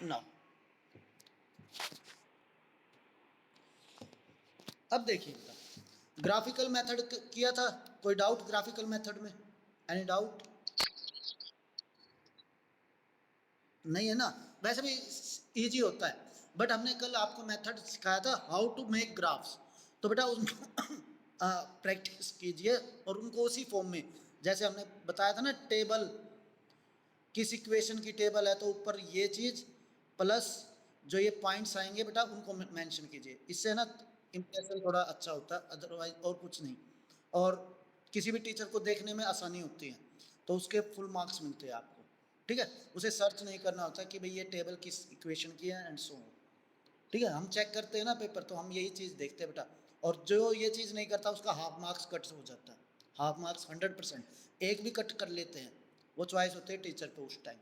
Now अब देखिए बेटा, ग्राफिकल मेथड किया था, कोई डाउट ग्राफिकल मेथड में? Any doubt? नहीं है ना? वैसे भी इजी होता है, बट हमने कल आपको मेथड सिखाया था हाउ टू मेक ग्राफ्स, तो बेटा उनको प्रैक्टिस कीजिए और उनको उसी फॉर्म में, जैसे हमने बताया था ना, टेबल, किस इक्वेशन की टेबल है तो ऊपर ये चीज़ प्लस जो ये पॉइंट्स आएंगे बेटा उनको मेंशन कीजिए, इससे ना इंप्रेशन थोड़ा अच्छा होता है, अदरवाइज और कुछ नहीं। और किसी भी टीचर को देखने में आसानी होती है, तो उसके फुल मार्क्स मिलते हैं आपको, ठीक है? उसे सर्च नहीं करना होता कि भाई ये टेबल किस इक्वेशन की है एंड सो ऑन, ठीक है? हम चेक करते हैं ना पेपर, तो हम यही चीज़ देखते हैं बेटा, और जो ये चीज़ नहीं करता उसका हाफ मार्क्स कट हो जाता है, हाफ मार्क्स 100%, एक भी कट कर लेते हैं, वो चॉइस होते हैं टीचर पे उस टाइम,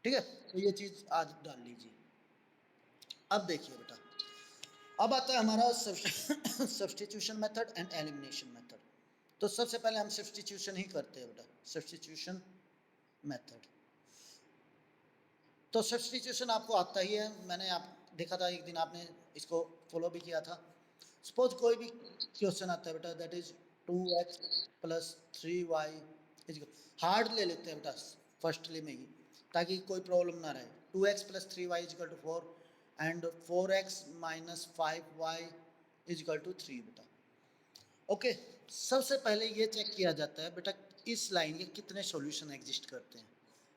ठीक है? तो ये चीज़ आज डाल लीजिए। अब देखिए बेटा, अब आता है हमारा substitution method and elimination method. तो सबसे पहले हम सब्स्टिट्यूशन ही करते हैं बेटा, सब्स्टिट्यूशन मेथड। तो सब्स्टिट्यूशन आपको आता ही है, मैंने आप देखा था एक दिन, आपने इसको फॉलो भी किया था। सपोज कोई भी क्वेश्चन आता है बेटा, that is 2x plus 3y is, hard ले लेते हैं बेटा फर्स्टली में ही, ताकि कोई प्रॉब्लम ना रहे। 2x plus 3y is equal to 4 and 4x minus 5y is equal to 3 बेटा। ओके, सबसे पहले ये चेक किया जाता है बेटा इस लाइन के कितने सॉल्यूशन एग्जिस्ट करते हैं।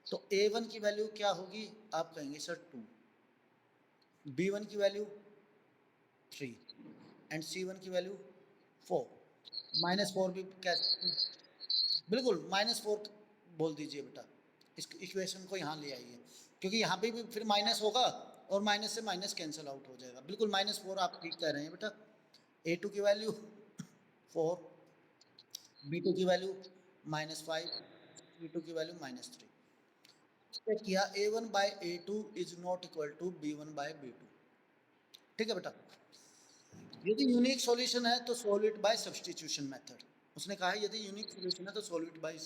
तो a1 की वैल्यू क्या होगी, आप कहेंगे सर 2, b1 की वैल्यू 3 एंड c1 की वैल्यू 4। -4 भी कैसे, बिल्कुल -4 बोल दीजिए बेटा, इस इक्वेशन को यहाँ ले आइए, क्योंकि यहाँ पे भी फिर माइनस होगा और माइनस से माइनस कैंसिल आउट हो जाएगा। बिल्कुल -4 आप ठीक कह रहे हैं बेटा। a2 की वैल्यू 4, b2 की वैल्यू -5, b2 की वैल्यू -3। चेक किया, a1 by a2 is not equal to b1 by b2, ठीक है बेटा? यदि यूनिक सॉल्यूशन है तो solve it by substitution method. उसने कहा है यदि यूनिक सॉल्यूशन है तो सॉल्व इट बाय,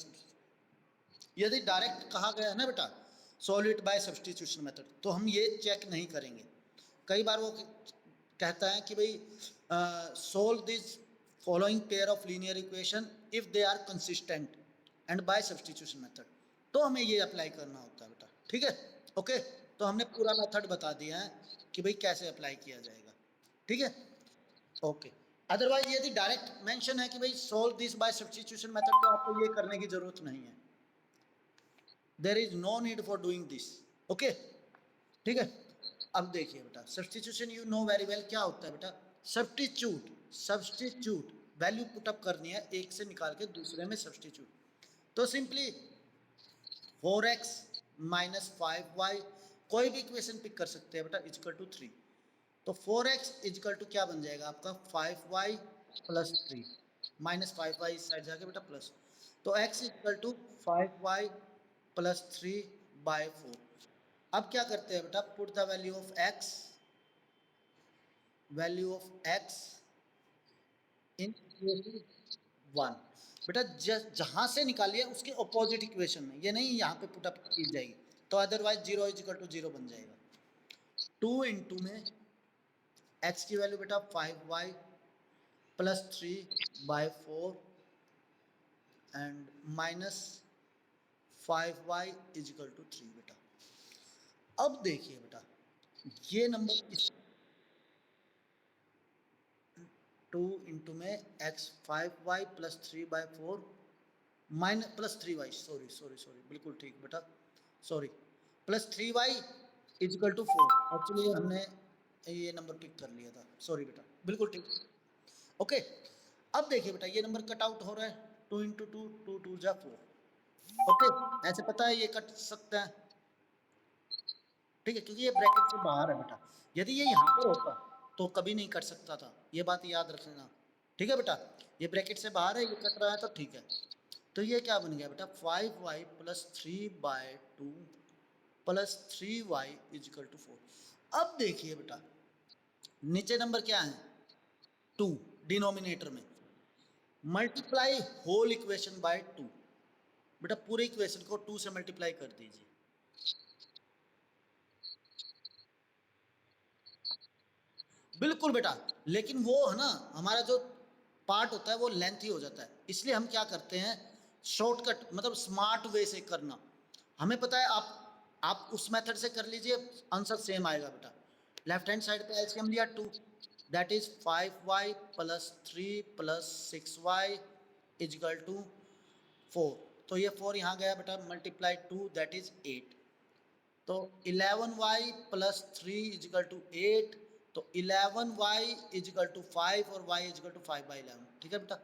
यदि डायरेक्ट कहा गया है ना बेटा solve it by substitution method, तो हम ये चेक नहीं करेंगे। कई बार वो कहता है कि भाई solve this following pair of linear equation if they are consistent and by substitution method, तो हमें ये अप्लाई करना होता है बेटा, ठीक है? ओके, तो हमने पूरा मेथड बता दिया है कि भाई कैसे अप्लाई किया जाएगा, ठीक है? ओके, अदरवाइज यदि डायरेक्ट मेंशन है कि भाई solve this by substitution method, तो आपको ये करने की जरूरत नहीं है, there is no need for doing this. Okay, ठीक है? अब देखिए बेटा, substitution you know very well क्या होता है बेटा, सब्स्टिट्यूट, सब्स्टिट्यूट वैल्यू पुटअप करनी है, एक से निकाल के दूसरे में सब्स्टिट्यूट। तो सिंपली 4x माइनस 5y, कोई भी इक्वेशन पिक कर सकते हैं बेटा, इजकल टू 3। तो 4x इजकल टू क्या बन जाएगा आपका, 5y प्लस 3, -5y इस साइड जाके बेटा प्लस, तो x equal to 5y plus 3 by 4। अब क्या करते हैं बेटा, put the value of x, value of x in equation 1। बेटा जहां से निकालिए उसके ऑपोजिट इक्वेशन में, ये नहीं यहाँ पे पुटअप की जाएगी, तो अदरवाइज 0 इजकल टू 0 बन जाएगा। 2 इंटू में x की वैल्यू बेटा 5y plus 3 by 4 and minus 5y equal to 3 बेटा। अब देखिए बेटा, ये नंबर इस 2 इंटू में x 5y plus 3 by 4 minus plus 3y, sorry sorry sorry, बिल्कुल ठीक बेटा, sorry, plus 3y equal to 4। Actually हमने ये नंबर पिक कर लिया था, सॉरी बेटा, बिल्कुल ठीक। ओके, अब देखिए बेटा ये नंबर कट आउट हो रहा है, 2 इंटू 2, 2 2 जा 4। ओके, ऐसे पता है ये कट सकता है, ठीक है, क्योंकि ये ब्रैकेट से बाहर है बेटा। यदि ये यहाँ पर होता तो कभी नहीं कट सकता था, ये बात याद रखना, ठीक है बेटा? ये ब्रैकेट से बाहर है, ये कट रहा है तो ठीक है। तो ये क्या बन गया बेटा, 5y plus 3 by 2 plus 3y equal to 4। अब देखिए बेटा नीचे नंबर क्या है, 2 डिनोमिनेटर में, मल्टीप्लाई होल इक्वेशन बाय 2। बेटा पूरे इक्वेशन को 2 से मल्टीप्लाई कर दीजिए, बिल्कुल बेटा, लेकिन वो है ना हमारा जो पार्ट होता है वो लेंथी हो जाता है, इसलिए हम क्या करते हैं शॉर्टकट मतलब स्मार्ट वे से करना। हमें पता है आप उस मेथड से कर लीजिए, आंसर सेम आएगा बेटा। लेफ्ट हैंड साइड पे एलसीएम लिया 2, that is 5y plus 3 plus 6y equal to 4। तो ये 4 यहाँ गया बेटा, मल्टीप्लाई 2 दैट इज 8। तो 11y प्लस 3 इजिकल टू 8, तो 11y इजिकल टू 5 और y इजिकल टू 5/11। ठीक है बेटा,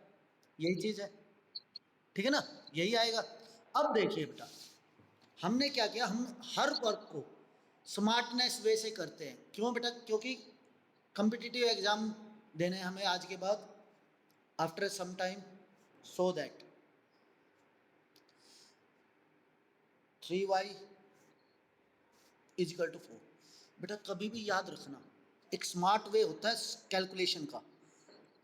यही चीज है, ठीक है ना, यही आएगा। अब देखिए बेटा, हमने क्या किया, हम हर वर्क को स्मार्टनेस वे से करते हैं। क्यों बेटा, क्योंकि कम्पिटिटिव एग्जाम देने हमें आज के बाद after some time, so that 3y equal to 4। बेटा कभी भी याद रखना, एक स्मार्ट वे होता है कैलकुलेशन का।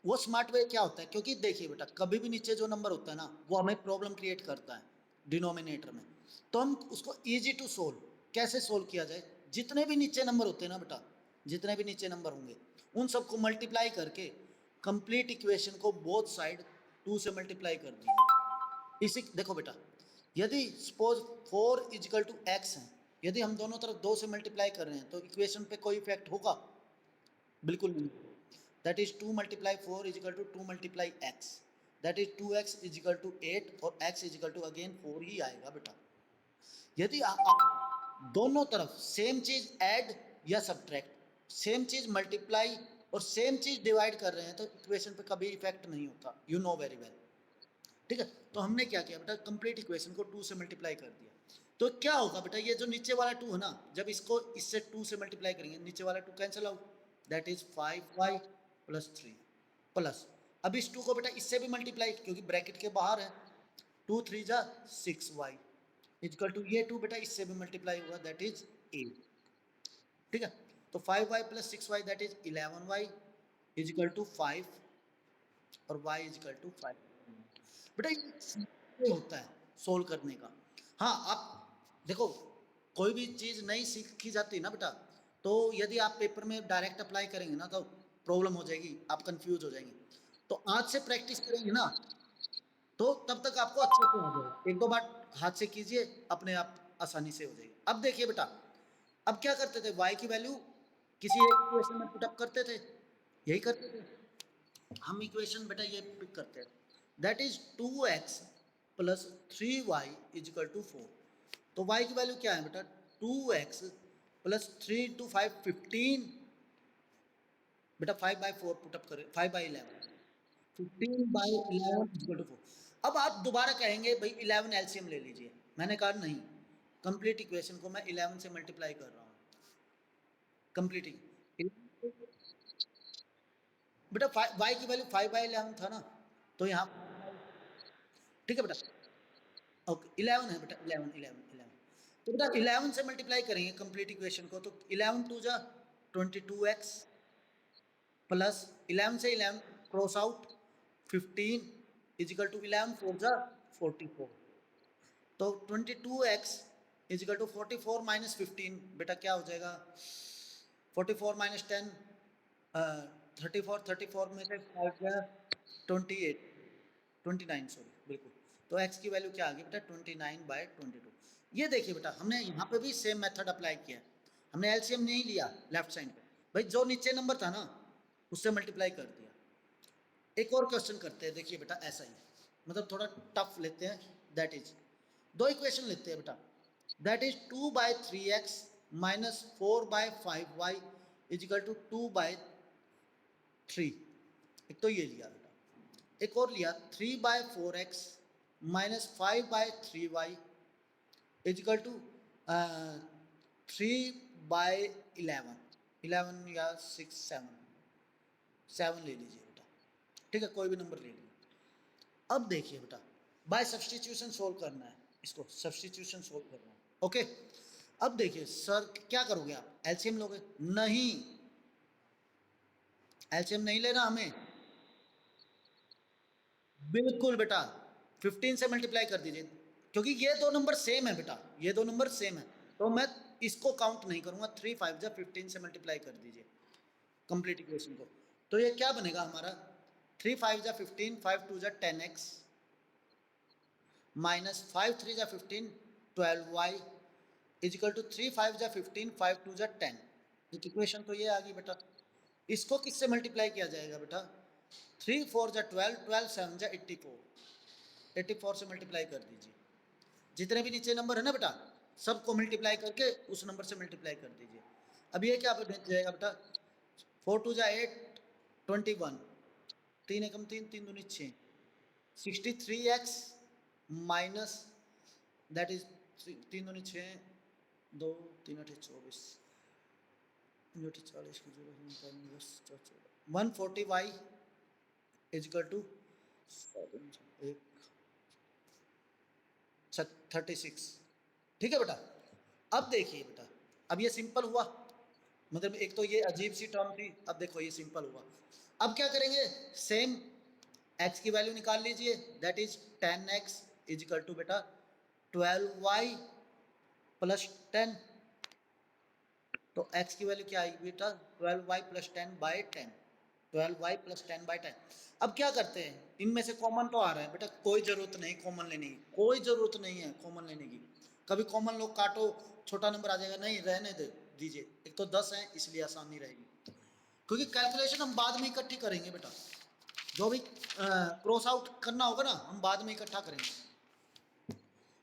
वो स्मार्ट वे क्या होता है, क्योंकि देखिए बेटा कभी भी नीचे जो नंबर होता है ना वो हमें प्रॉब्लम क्रिएट करता है डिनोमिनेटर में। तो हम उसको इजी टू सोल्व, कैसे सोल्व किया जाए, जितने भी नीचे नंबर होते हैं ना बेटा, जितने भी नीचे नंबर होंगे उन सबको मल्टीप्लाई करके कंप्लीट इक्वेशन को बोथ साइड 2 से मल्टीप्लाई कर दीजिए। इसी देखो बेटा, यदि सपोज 4 इजिकल टू एक्स है, यदि हम दोनों तरफ 2 से मल्टीप्लाई कर रहे हैं तो इक्वेशन पे कोई इफेक्ट होगा? बिल्कुल नहीं। That is 2 multiply 4 equal to 2 multiply x, that is 2x equal to 8 और x इजिकल टू अगेन 4 ही आएगा बेटा। यदि आप दोनों तरफ सेम चीज ऐड या सब्ट्रैक्ट, सेम चीज मल्टीप्लाई और सेम चीज डिवाइड कर रहे हैं तो इक्वेशन पे कभी इफेक्ट नहीं होता, यू नो वेरी वेल। ठीक है, तो हमने क्या किया बेटा, कंप्लीट इक्वेशन को 2 से मल्टीप्लाई कर दिया। तो क्या होगा बेटा, ये जो नीचे वाला 2 है ना, जब इसको इससे 2 से मल्टीप्लाई करेंगे नीचे वाला 2 cancel out, that is 5y plus 3 plus, अब इस 2 को बेटा इससे भी मल्टीप्लाई क्योंकि ब्रैकेट के बाहर है, 2 3 जा 6y इक्वल टू ये 2 बेटा इससे भी मल्टीप्लाई हुआ दैट इज 8। ठीक है, तो 5y plus 6y that is 11y equal to 5 और y इक्वल टू 5। बेटा ये होता है सोल्व करने का। हाँ, आप देखो कोई भी चीज़ नहीं सीखी जाती ना बेटा, तो यदि आप पेपर में डायरेक्ट अप्लाई करेंगे ना तो प्रॉब्लम हो जाएगी, आप कंफ्यूज हो जाएंगे। तो आज से प्रैक्टिस करेंगे ना तो तब तक आपको अच्छे से हो जाएगा। एक दो बार हाथ से कीजिए, अपने आप आसानी से हो जाएगी। अब देखिए बेटा, अब क्या करते थे, y की वैल्यू किसी एक इक्वेशन में पुट अप करते थे, यही करते थे हम। इक्वेशन बेटा ये पिक करते हैं, that is 2x plus 3y equal to 4। तो y की वैल्यू क्या है बेटा, 2x प्लस 3 इंटू 5 15, बेटा 5/4 पुटअप करें, 5/11 15/11 इजिकल टू 4। अब आप दोबारा कहेंगे भाई 11 एलसीएम ले लीजिए, मैंने कहा नहीं, कंप्लीट इक्वेशन को मैं 11 से मल्टीप्लाई कर रहा हूँ, कंप्लीटिंग बेटा y की वैल्यू 5/11 था ना, तो यहाँ ठीक है बेटा, ओके 11 है बेटा, 11 तो बेटा 11 से मल्टीप्लाई करेंगे कंप्लीट इक्वेशन को, तो 11 2 जा 22x प्लस 11 से 11 क्रॉस आउट 15 इजिकल टू 11 4 जा 44। तो 22x इजिकल टू 44 माइनस 15 बेटा क्या हो जाएगा, 44 माइनस 10 34 में से 5 गया 28 29 सॉरी बिल्कुल। तो x की वैल्यू क्या आ गई बेटा 29/22। ये देखिए बेटा हमने यहाँ पे भी सेम मेथड अप्लाई किया है, हमने एलसीएम नहीं लिया लेफ्ट साइड पे, भाई जो नीचे नंबर था ना उससे मल्टीप्लाई कर दिया। एक और क्वेश्चन करते हैं, देखिए बेटा ऐसा ही मतलब थोड़ा टफ लेते हैं, दैट इज दो इक्वेशन लेते हैं बेटा, that is 2/3x minus 4/5y equal to 2/3। एक तो ये लिया बेटा, एक और लिया 3/4x minus 5/3y is equal to 3/11 11 या 6 7 ले लीजिए बेटा, ठीक है कोई भी नंबर ले लीजिए। अब देखिए बेटा बाय सब्सटीट्यूशन सोल्व करना है, इसको सब्सटीट्यूशन सोल्व करना है, ओके। अब देखिए सर क्या करोगे आप, एलसीएम लोगे? नहीं, एलसीएम नहीं लेना हमें, बिल्कुल बेटा 15 से मल्टीप्लाई कर दीजिए, क्योंकि ये दो नंबर सेम है बेटा, ये दो नंबर सेम है, तो मैं इसको काउंट नहीं करूंगा, 3 5 जा 15 से मल्टीप्लाई कर दीजिए, कंप्लीट इक्वेशन को। तो ये क्या बनेगा हमारा, 3 5 जा 15, 5 2 जा 10x माइनस 5 3 जा 15, 12y इज इक्वल टू 3 5 जा 15, 5 2 जा 10। एक इक्वेशन तो ये आ गई बेटा। इसको किससे मल्टीप्लाई किया जाएगा बेटा, 3 4 जा 12, 12 7 जा 84, 84 से मल्टीप्लाई कर दीजिए। जितने भी नीचे नंबर है ना बेटा, सबको मल्टीप्लाई करके उस नंबर से मल्टीप्लाई कर दीजिए। अब ये क्या बन जाएगा बेटा, 4 2 जा 8, 21, 3 एकम 3, 3 दूनी 6, 63x माइनस दैट इज 3 दूनी 6, 2 3 8 24, 40 की 140y इज इक्वल टू 36। ठीक है बेटा। अब देखिए बेटा, अब ये सिंपल हुआ, मतलब एक तो ये अजीब सी टर्म थी, अब देखो ये सिंपल हुआ। अब क्या करेंगे, सेम x की वैल्यू निकाल लीजिए, that is 10x is equal to बेटा 12y प्लस 10। तो x की वैल्यू क्या आएगी बेटा, 12y plus 10 by 10, 12y plus 10 by 10। अब क्या करते हैं, इनमें से कॉमन तो आ रहा है बेटा, कोई जरूरत नहीं कॉमन लेने की, कोई जरूरत नहीं है कॉमन लेने की। कभी कॉमन लोग काटो छोटा नंबर आ जाएगा, नहीं रहने दे दीजिए, एक तो 10 है इसलिए आसानी रहेगी, क्योंकि कैलकुलेशन हम बाद में इकट्ठी करेंगे बेटा, जो भी क्रॉस आउट करना होगा ना हम बाद में इकट्ठा करेंगे।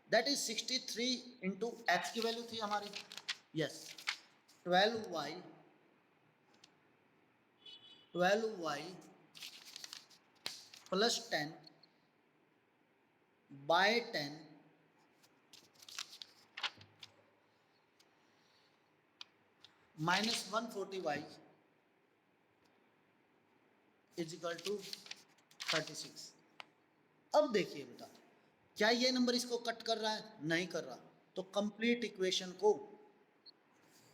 दैट इज 63 इंटू एक्स की वैल्यू थी हमारी, yes 12y 12y plus 10 by 10 minus 140y is equal to 36। अब देखिए बेटा, क्या ये नंबर इसको कट कर रहा है, नहीं कर रहा, तो कंप्लीट इक्वेशन को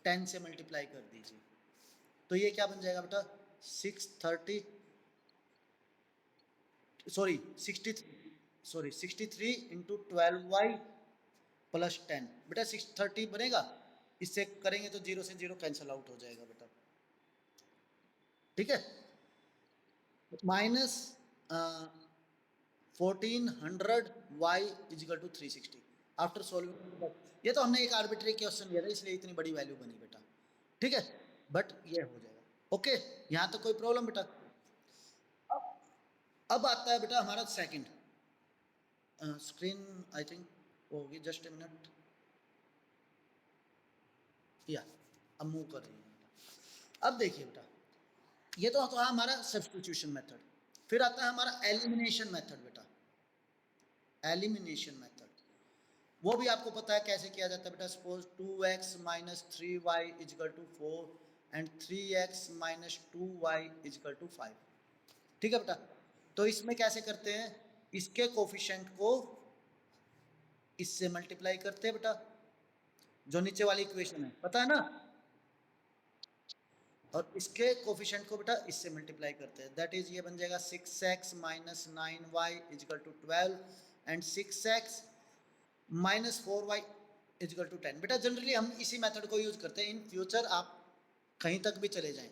10 से मल्टीप्लाई कर दीजिए। तो ये क्या बन जाएगा बेटा, 630 सॉरी 63 इंटू 12y प्लस 10, बेटा 630 बनेगा, इससे करेंगे तो 0 से 0 कैंसिल आउट हो जाएगा बेटा, ठीक है। Minus 1400y equal to 360 after solving. ये तो हमने एक आर्बिट्री क्वेश्चन लिया था इसलिए इतनी बड़ी वैल्यू बनी बेटा, ठीक है, बट ये हो जाएगा ओके, यहाँ तो कोई प्रॉब्लम बेटा। अब आता है बेटा हमारा सेकंड, स्क्रीन आई थिंक होगी, जस्ट ए मिनट, या अब मूव कर रही है। अब देखिए बेटा, ये तो है हमारा सब्स्टिट्यूशन मेथड, फिर आता है हमारा एलिमिनेशन मेथड बेटा, एलिमिनेशन मेथड वो भी आपको पता है कैसे किया जाता है बेटा। Suppose 2x minus 3y equal to 4 and 3x minus 2y equal to 5, ठीक है बेटा। तो इसमें कैसे करते हैं, इसके कोफिशिएंट को इससे मल्टीप्लाई करते हैं बेटा, जो नीचे वाली इक्वेशन है पता है ना, और इसके कोफिशिएंट को बेटा इससे मल्टीप्लाई करते हैं, दैट इज ये बन जाएगा 6x minus 9y equal to 12 and 6x minus 4y equal to 10। बेटा जनरली हम इसी मेथड को यूज करते हैं, इन फ्यूचर आप कहीं तक भी चले जाएं,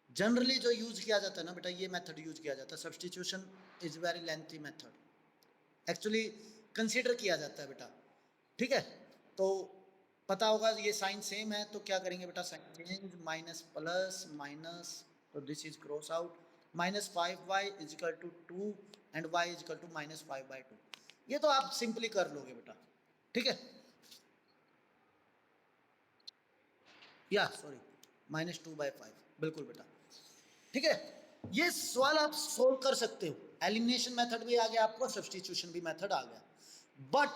जनरली जो यूज किया जाता है ना बेटा, ये मेथड यूज किया जाता है। Substitution is very lengthy method, actually consider किया जाता है बेटा, ठीक है। तो पता होगा ये साइन सेम है, तो क्या करेंगे बेटा, sign change, minus plus minus, तो this is cross out, minus 5y equal to 2 and y equal to minus 5/2। ये तो आप सिंपली कर लोगे बेटा, ठीक है, या सॉरी माइनस 2/5, बिल्कुल बेटा, ठीक है। ये सवाल आप सोल्व कर सकते हो, एलिमिनेशन मेथड भी आ गया आपको, सब्स्टिट्यूशन भी मेथड आ गया। बट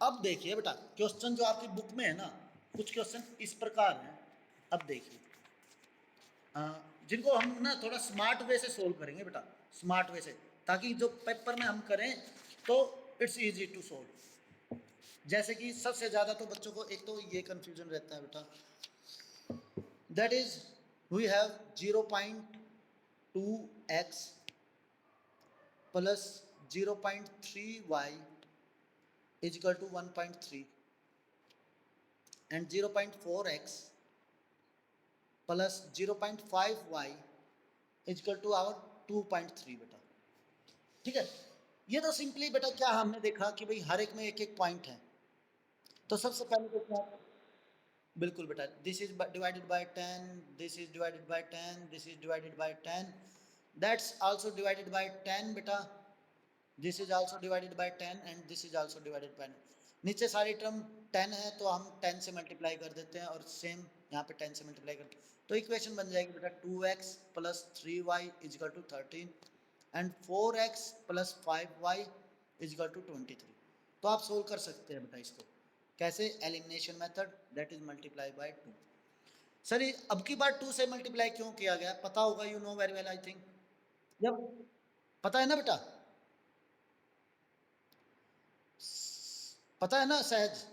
अब देखिए बेटा, क्वेश्चन जो आपकी बुक में है ना, कुछ क्वेश्चन इस प्रकार हैं। अब देखिए जिनको हम ना थोड़ा स्मार्ट वे से सोल्व करेंगे बेटा, स्मार्ट वे से, ताकि जो पेपर में हम करें तो इट्स इजी टू सोल्व। जैसे कि सबसे ज़्यादा तो बच्चों को एक तो ये कंफ्यूजन रहता है बेटा, that is we have 0.2x plus 0.3y is equal to 1.3 and 0.4x plus 0.5y equal to our 2.3 बेटा। ठीक है, ये तो सिंपली बेटा क्या हमने देखा कि भाई हर एक में एक एक पॉइंट है। तो सबसे पहले तो क्या, बिल्कुल बेटा, this is divided by 10, this is divided by 10, this is divided by 10, that's also divided by 10 बेटा, this is also divided by 10 and this is also divided by 10। नीचे सारी टर्म 10 है तो हम 10 से मल्टीप्लाई कर देते हैं और सेम यहाँ पे 10 से मल्टीप्लाई करते हैं, तो इक्वेशन बन जाएगी बेटा 2x plus 3y equal to 13 and 4x plus 5y equal to 23। तो आप सोल्व कर सकते हैं बेटा इसको कैसे, elimination method, that is multiply by 2। Sir अब की बार 2 से मल्टीप्लाई क्यों किया गया, पता होगा, you know very well I think, जब पता है ना बेटा, पता है ना सहज,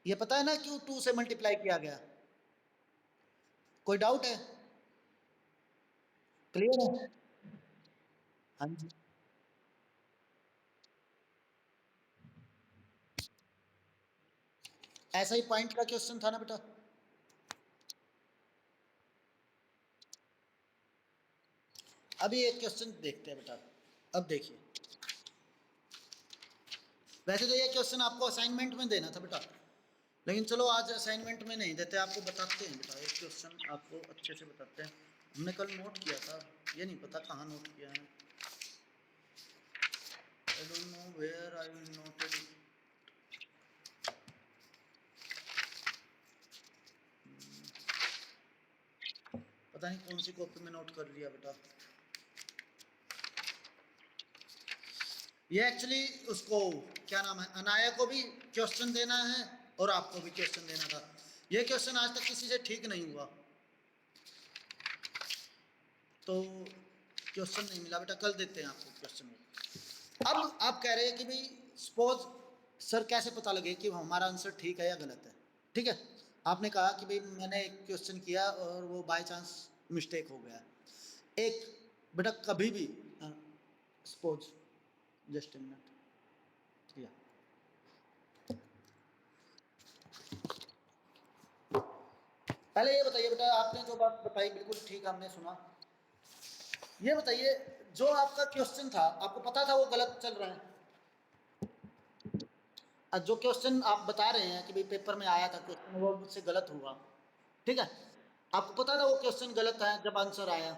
ये पता है ना क्यों 2 से मल्टीप्लाई किया गया, कोई डाउट है, क्लियर है? हाँ जी, ऐसा ही पॉइंट का क्वेश्चन था ना बेटा। अभी एक क्वेश्चन देखते हैं बेटा, अब देखिए, वैसे तो ये क्वेश्चन आपको असाइनमेंट में देना था बेटा, लेकिन चलो आज असाइनमेंट में नहीं देते, आपको बताते हैं बेटा, एक क्वेश्चन आपको अच्छे से बताते हैं। हमने कल नोट किया था, ये नहीं पता कहाँ नोट किया है, I don't know where I will noted it. पता नहीं कौन सी कॉपी में नोट कर लिया बेटा, ये एक्चुअली उसको क्या नाम है, अनाया को भी क्वेश्चन देना है और आपको भी क्वेश्चन देना था। ये क्वेश्चन आज तक किसी से ठीक नहीं हुआ, तो क्वेश्चन नहीं मिला बेटा, कल देते हैं आपको क्वेश्चन। अब आप कह रहे हैं कि भाई सपोज सर कैसे पता लगे कि हमारा आंसर ठीक है या गलत है। ठीक है, आपने कहा कि भाई मैंने एक क्वेश्चन किया और वो बाय चांस मिस्टेक हो गया। एक बेटा कभी भी सपोज जस्ट मिनट, या पहले ये बताइए बेटा, आपने जो बात बताई बिल्कुल ठीक हमने सुना, ये बताइए जो आपका क्वेश्चन था आपको पता था वो गलत चल रहा है, जो क्वेश्चन आप बता रहे हैं कि भाई पेपर में आया था क्वेश्चन वो मुझसे गलत हुआ, ठीक है, आपको पता था वो क्वेश्चन गलत है जब आंसर आया,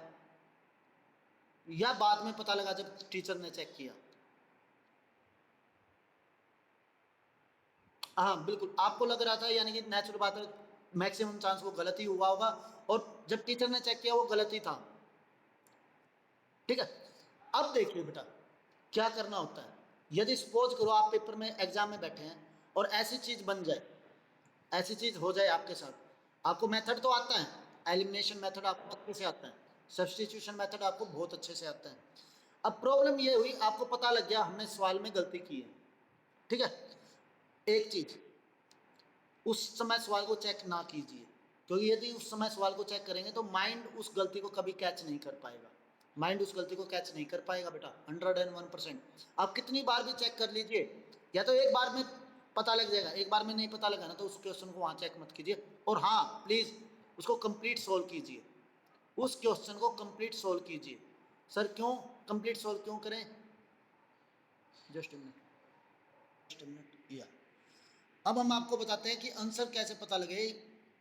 या बाद में पता लगा जब टीचर ने चेक किया? हाँ बिल्कुल, आपको लग रहा था, यानी कि नेचुरल बात है, मैक्सिमम चांस वो गलत ही हुआ होगा, और जब टीचर ने चेक किया वो गलत ही था। ठीक है, अब देखिए बेटा क्या करना होता है, यदि सपोज करो आप पेपर में एग्जाम में बैठे हैं और ऐसी चीज बन जाए, ऐसी चीज हो जाए आपके साथ, आपको मेथड तो आता है, एलिमिनेशन मेथड आपको अच्छे से आता है, सब्स्टिट्यूशन मेथड आपको बहुत अच्छे से आता है। अब प्रॉब्लम ये हुई, आपको पता लग गया हमने सवाल में गलती की है। ठीक है, एक चीज, उस समय सवाल को चेक ना कीजिए, क्योंकि यदि उस समय सवाल को चेक करेंगे तो माइंड उस गलती को कभी कैच नहीं कर पाएगा, माइंड उस गलती को कैच नहीं कर पाएगा बेटा 101%। आप कितनी बार भी चेक कर लीजिए, या तो एक बार में पता लग जाएगा, एक बार में नहीं पता लगा ना तो उस क्वेश्चन को वहाँ चेक मत कीजिए, और हाँ प्लीज़ उसको कंप्लीट सोल्व कीजिए, उस क्वेश्चन को कंप्लीट सोल्व कीजिए। सर क्यों कंप्लीट सोल्व क्यों करें, जस्ट अ मिनट, या अब हम आपको बताते हैं कि आंसर कैसे पता लगे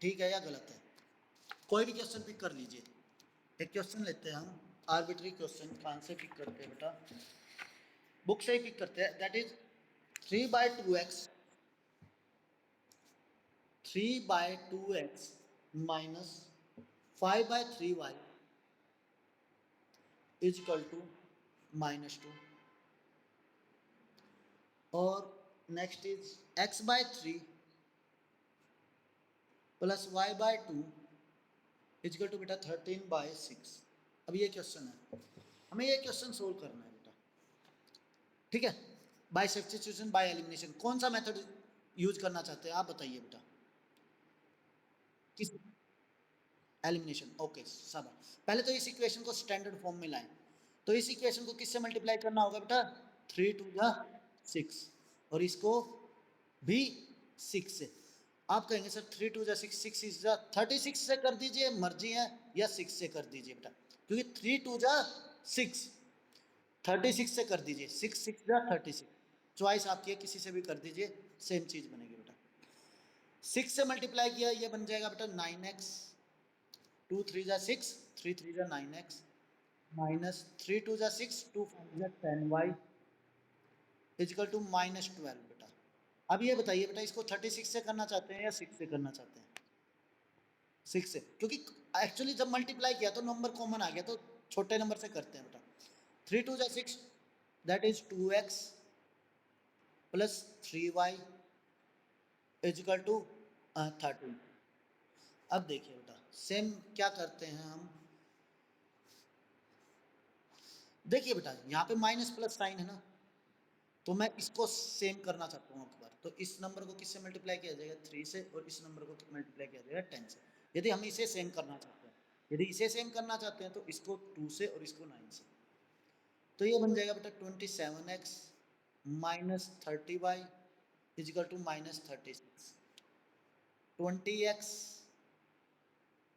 ठीक है या गलत है। कोई भी क्वेश्चन पिक कर लीजिए, एक क्वेश्चन लेते हैं हम, आर्बिट्री क्वेश्चन, कहाँ से पिक करते हैं बेटा, बुक से ही पिक करते हैं, that is 3/2x, 3/2x minus 5/3y is equal to -2, और next is x/3 plus y/2 equal to बेटा 13/6। अब ये क्वेश्चन है, हमें ये क्वेश्चन सोल्व करना है बेटा। ठीक है, बाय सब्स्टिट्यूशन बाय एलिमिनेशन, कौन सा मेथड यूज करना चाहते हैं आप बताइए बेटा, किस, एलिमिनेशन, ओके सब। पहले तो इस इक्वेशन को स्टैंडर्ड फॉर्म में लाएं, तो इस इक्वेशन को किससे मल्टीप्लाई करना होगा बेटा, 3 × 6, और इसको भी 6 से, आप कहेंगे सर 3 2 जा 6 6 6 जा 36 से कर दीजिए, मर्जी है, या 6 से कर दीजिए बेटा, क्योंकि 3 2 जा 6, 36 से कर दीजिए, 6 6 जा 36, चॉइस आपकी है, किसी से भी कर दीजिए, सेम चीज बनेगी बेटा। 6 से मल्टीप्लाई किया, ये बन जाएगा बेटा 9x, 2 3 जा 6, 3 3 जा 9x, माइनस 3 2 जा 6, 2 5 जा 10y इजिकल टू -12 बेटा। अब ये बताइए बेटा, इसको 36 से करना चाहते हैं या 6 से करना चाहते हैं? 6 से, क्योंकि एक्चुअली जब मल्टीप्लाई किया तो नंबर कॉमन आ गया, तो छोटे नंबर से करते हैं बेटा। 3 2 जा 6, that is 2x plus 3y equal to 13। अब देखिए बेटा, सेम क्या करते हैं हम, देखिए बेटा यहाँ पे माइनस प्लस साइन है ना, तो मैं इसको सेम करना चाहता हूँ एक बार, तो इस नंबर को किससे मल्टीप्लाई किया जाएगा? 3 से, और इस नंबर को मल्टीप्लाई किया जाएगा 10 से। यदि हम इसे सेम करना चाहते हैं, यदि इसे सेम करना चाहते हैं तो इसको 2 से और इसको 9 से, तो ये बन जाएगा बेटा 27x minus 30y equal to minus 36, 20x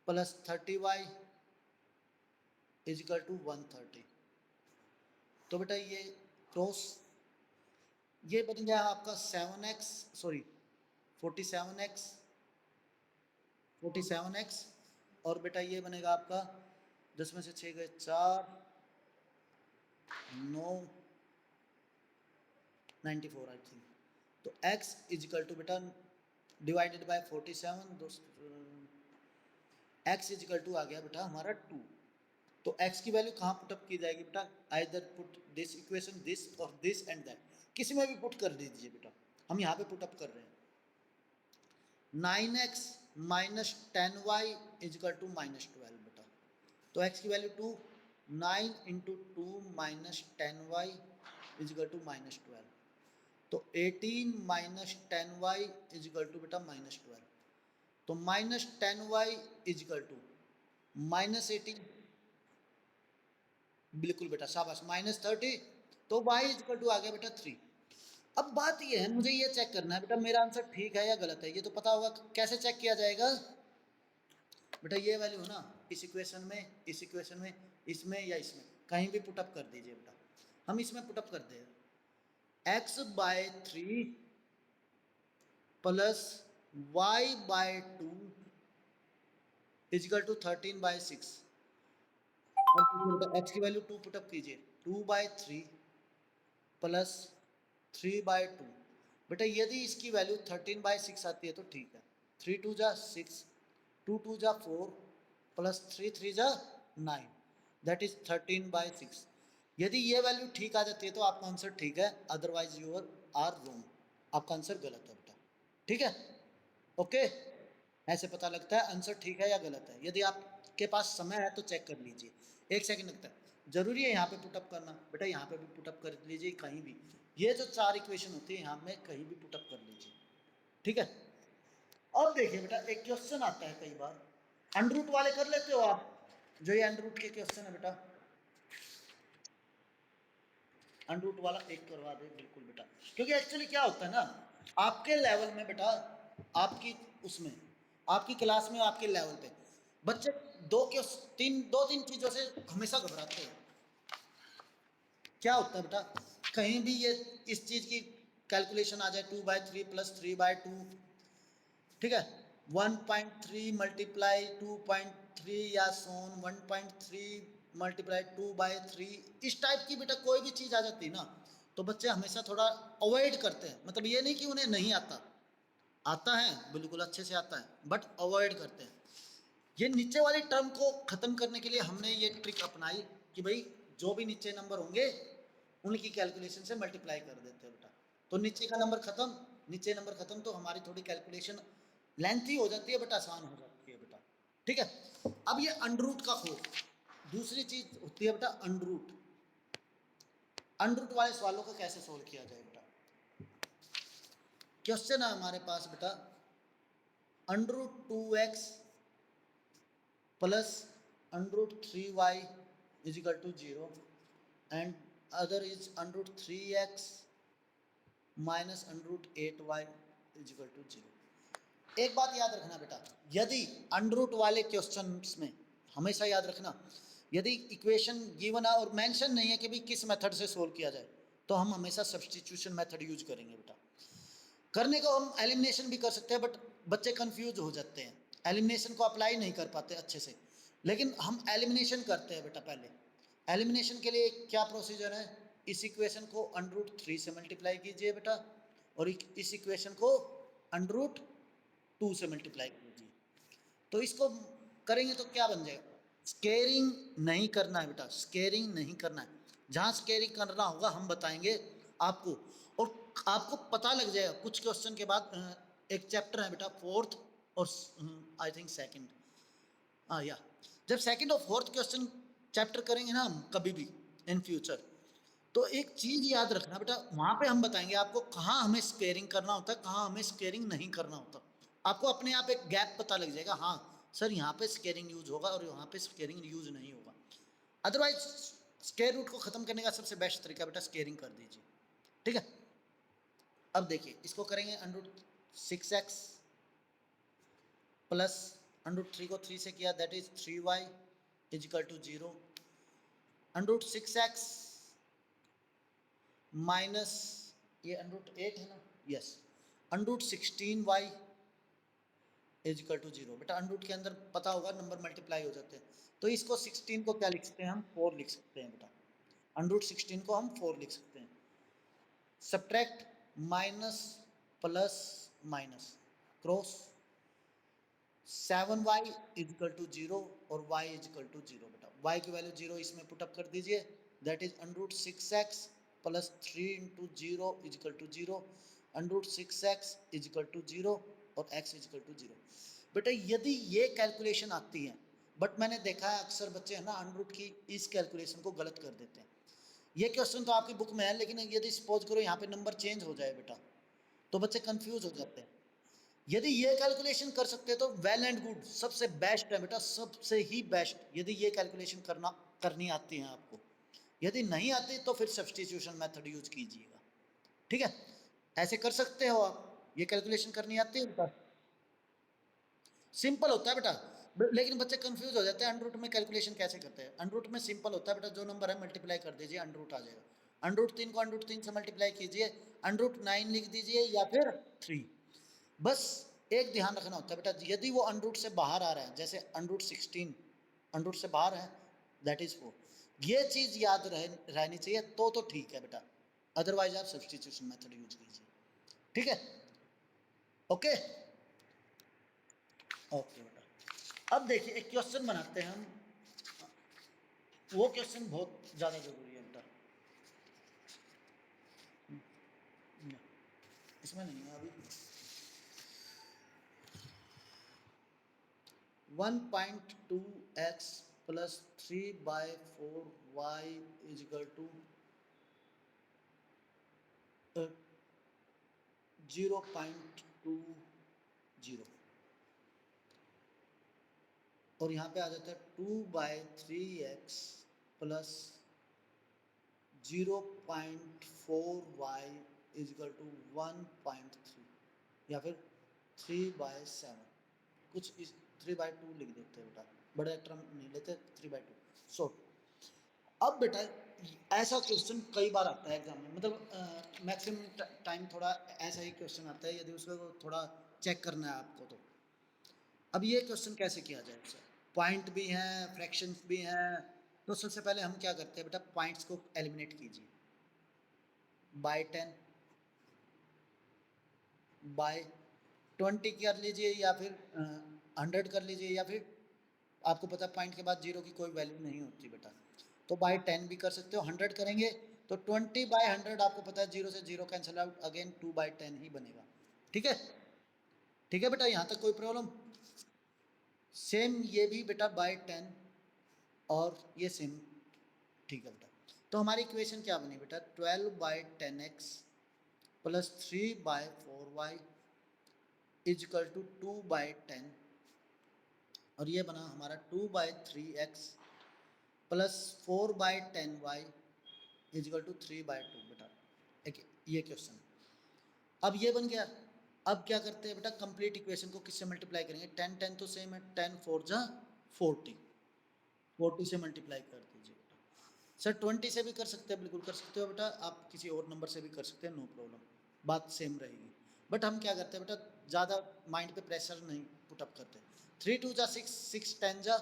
plus 30y equal to 130। तो बेटा ये क्रॉस, ये बन गया आपका 7x, सॉरी 47x, 47x, और बेटा ये बनेगा आपका 10 में से 6 गए 4, 9, 94 आई थिंक। तो x इजिकल टू बेटा divided by 47, x equal to आ गया बेटा हमारा 2। तो x की वैल्यू कहाँ पुट अप की जाएगी बेटा? Either put this equation, this और दिस एंड दैट, किसी में भी पुट कर दीजिए बेटा। हम यहाँ पे पुट अप कर रहे हैं 9x minus 10y equal to -12 बेटा। तो x की value 2, 9 into 2 minus 10y equal to -12, तो 18 माइनस 10y इजिकल टू बेटा -12, तो -10y इजिकल टू -18, बिल्कुल बेटा शाबाश, -30, तो y इजिकल टू आ गया बेटा 3। अब बात ये है, मुझे ये चेक करना है बेटा मेरा आंसर ठीक है या गलत है, ये तो पता होगा, कैसे चेक किया जाएगा बेटा? ये वैल्यू है ना, इस इक्वेशन में, इस इक्वेशन में, इसमें या इसमें, कहीं भी पुटअप कर दीजिए बेटा। हम इसमें पुटअप कर दे x by 3 plus y by 2 equal to 13 by 6। x की वैल्यू 2 पुटअप कीजिए, 2 बाय 3 प्लस 3 बाय 2। बेटा यदि इसकी वैल्यू 13 बाय 6 आती है तो ठीक है, 3 2 जा 6, 2 2 जा 4 प्लस 3 3 जा 9, दैट इज 13 बाय 6। यदि ये वैल्यू ठीक आ जाती है तो आपका आंसर ठीक है, अदरवाइज यू आर रॉन्ग, आपका आंसर गलत है बेटा। ठीक है, ओके, ऐसे पता लगता है आंसर ठीक है या गलत है। यदि आपके पास समय है तो चेक कर लीजिए, 1 सेकंड लगता है। जरूरी है यहाँ पे पुटअप करना बेटा, यहाँ पे भी पुटअप कर लीजिए, कहीं भी, ये जो 4 इक्वेशन होती है यहाँ में कहीं भी पुटअप कर लीजिए। ठीक है, अब देखिए बेटा एक क्वेश्चन आता है कई बार, अंडर वाले कर लेते हो आप? जो ये अंडर के क्वेश्चन है बेटा, अंडर वाला एक करवा दे बिल्कुल बेटा, क्योंकि एक्चुअली क्या होता है ना, आपके लेवल में बेटा, आपकी उसमें, आपकी क्लास में, आपके लेवल पे बच्चे दो तीन चीजों से हमेशा घबराते हैं। क्या होता है बेटा, कहीं भी ये इस चीज की कैलकुलेशन आ जाए, 2/3 प्लस 3/2, ठीक है, 1.3 मल्टीप्लाई 2.3 या सोन 1.3 मल्टीप्लाई 2/3, इस टाइप की बेटा कोई भी चीज आ जाती है ना, तो बच्चे हमेशा थोड़ा अवॉइड करते हैं। मतलब ये नहीं कि उन्हें नहीं आता, आता है, बिल्कुल अच्छे से आता है, बट अवॉइड करते हैं। ये नीचे वाली टर्म को खत्म करने के लिए हमने ये ट्रिक अपनाई कि भाई जो भी नीचे नंबर होंगे उनकी कैलकुलेशन से मल्टीप्लाई कर देते हैं बेटा, तो नीचे का नंबर खत्म, नीचे नंबर खत्म, तो हमारी थोड़ी कैलकुलेशन लेंथी हो जाती है बट आसान हो जाती है बेटा। ठीक है, अब ये अंडरूट का खोज, दूसरी चीज होती है बेटा अंडरूट। अंडरूट वाले सवालों को कैसे सोल्व किया जाए बेटा? क्वेश्चन है हमारे पास बेटा, √2x plus √3y equal to 0 and other is √3x minus √8y equal to 0। एक बात याद रखना बेटा, यदि अंडर रूट वाले क्वेश्चंस में हमेशा याद रखना, यदि इक्वेशन गिवन है और मेंशन नहीं है कि भाई किस मेथड से सोल्व किया जाए, तो हम हमेशा सब्स्टिट्यूशन मेथड यूज करेंगे बेटा। करने को हम एलिमिनेशन भी कर सकते हैं, बट बच्चे कंफ्यूज हो जाते हैं, एलिमिनेशन को अप्लाई नहीं कर पाते अच्छे से। लेकिन हम एलिमिनेशन करते हैं बेटा। पहले एलिमिनेशन के लिए क्या प्रोसीजर है, इस इक्वेशन को अंडर रूट 3 से मल्टीप्लाई कीजिए बेटा, और इस इक्वेशन को अंडर रूट 2 से मल्टीप्लाई कीजिए। तो इसको करेंगे तो क्या बन जाएगा, स्केयरिंग नहीं करना है बेटा, स्केयरिंग नहीं करना है। जहाँ स्केयरिंग करना होगा हम बताएंगे आपको, और आपको पता लग जाएगा कुछ क्वेश्चन के बाद। एक चैप्टर है बेटा फोर्थ और आई थिंक सेकंड, हाँ या जब सेकंड और फोर्थ क्वेश्चन चैप्टर करेंगे ना हम कभी भी इन फ्यूचर, तो एक चीज याद रखना बेटा, वहां पे हम बताएंगे आपको कहाँ हमें स्केयरिंग करना होता है, कहाँ हमें स्केयरिंग नहीं करना होता। आपको अपने आप एक गैप पता लग जाएगा, हाँ सर यहाँ पे स्केयरिंग यूज होगा और यहाँ पे स्केयरिंग यूज नहीं होगा। अदरवाइज स्केयर रूट को खत्म करने का सबसे बेस्ट तरीका बेटा स्केयरिंग कर दीजिए, ठीक है। अब देखिए इसको करेंगे under root 6x plus under root 3 को 3 से किया, that is 3y equal to 0, under root 6x minus ये अंडर रूट 8 है ना, yes, under root 16y equal to 0। बेटा अंडर रूट के अंदर पता होगा नंबर मल्टीप्लाई हो जाते हैं, तो इसको 16 को क्या लिख सकते हैं हम, 4 लिख सकते हैं बेटा। अंडर रूट 16 को हम 4 लिख सकते हैं। Subtract minus plus minus cross 7y equal to 0 और y इजिकल टू 0। बेटा y की वैल्यू 0 इसमें पुटअप कर दीजिए, that is under root 6x plus 3 into 0 equal to 0, under root 6x equal to 0 और x इजिकल टू 0। बेटा यदि ये कैलकुलेशन आती है, बट मैंने देखा है अक्सर बच्चे है ना अंडर रूट की इस कैलकुलेशन को गलत कर देते हैं। ये क्वेश्चन तो आपकी बुक में है, लेकिन यदि सपोज करो यहाँ पे नंबर चेंज हो जाए बेटा, तो बच्चे कंफ्यूज हो जाते हैं। यदि ये कैलकुलेशन कर सकते हैं तो वेल एंड गुड, सबसे बेस्ट है बेटा, सबसे ही बेस्ट, यदि ये कैलकुलेशन करनी आती है आपको। यदि नहीं आती तो फिर सब्स्टिट्यूशन मेथड यूज कीजिएगा, ठीक है। ऐसे कर सकते हो आप, ये कैलकुलेशन करनी आती है बेटा, सिंपल होता है बेटा। लेकिन बच्चे कंफ्यूज हो जाते हैं, अंडर रूट में कैलकुलेशन कैसे करते हैं। अंडर रूट में सिंपल होता है बेटा, जो नंबर है मल्टीप्लाई कर दीजिए, अंडर रूट आ जाएगा। अंडर रूट 3 को अंडर रूट 3 से मल्टीप्लाई कीजिए, अंडर रूट 9 लिख दीजिए या फिर 3। बस एक ध्यान रखना होता है बेटा, यदि वो अंडर रूट से बाहर आ रहा है, जैसे अंडर रूट 16 अंडर रूट से बाहर है, दैट इज 4, ये चीज याद रहनी चाहिए, तो ठीक है बेटा। अदरवाइज आप सब्स्टिट्यूशन मेथड यूज कीजिए, ठीक है। ओके ओके बेटा, अब देखिए एक क्वेश्चन बनाते हैं हम, वो क्वेश्चन बहुत ज्यादा जरूरी है बेटा। इसमें नहीं है अभी। 1.2x plus 3/4y is equal to 0.20, और यहाँ पे आ जाता है 2/3x plus 0.4y is equal to 1.3, या फिर 3/7, कुछ इस 3/2 लिख देते हैं बेटा, बड़े टर्म नहीं लेते, 3/2। सो अब बेटा ऐसा क्वेश्चन कई बार आता है एग्जाम में, मतलब मैक्सिमम टाइम थोड़ा ऐसा ही क्वेश्चन आता है, यदि उसको थोड़ा चेक करना है आपको तो। अब ये क्वेश्चन कैसे किया जाए सर, पॉइंट भी हैं फ्रैक्शंस भी हैं, तो सबसे पहले हम क्या करते हैं बेटा, पॉइंट्स को एलिमिनेट कीजिए, बाय 10 बाय 20 कर लीजिए, या फिर 100 कर लीजिए, या फिर आपको पता पॉइंट के बाद 0 की कोई वैल्यू नहीं होती बेटा, तो बाय 10 भी कर सकते हो। 100 करेंगे तो 20/100, आपको पता है 0 से 0 कैंसिल आउट, अगेन 2/10 ही बनेगा, ठीक है। ठीक है बेटा, यहाँ तक कोई प्रॉब्लम। सेम ये भी बेटा बाय 10 और ये सेम, ठीक है बेटा। तो हमारी इक्वेशन क्या बनी बेटा, 12/10x plus 3/4y is equal to 2/10, और ये बना हमारा 2/3x plus 4/10y is equal to 3/2 बेटा। एक ये क्वेश्चन, अब ये बन गया। अब क्या करते हैं बेटा, कंप्लीट इक्वेशन को किससे मल्टीप्लाई करेंगे, 10 10 तो सेम है, 10 4 जा 40, 40 से मल्टीप्लाई कर दीजिए बेटा। सर 20 से भी कर सकते हैं, बिल्कुल कर सकते हो बेटा, आप किसी और नंबर से भी कर सकते हैं, नो प्रॉब्लम, बात सेम रहेगी। बट हम क्या करते हैं बेटा, ज़्यादा माइंड पे प्रेशर नहीं पुटअप करते। 3 2 जा 6, 6 10 जा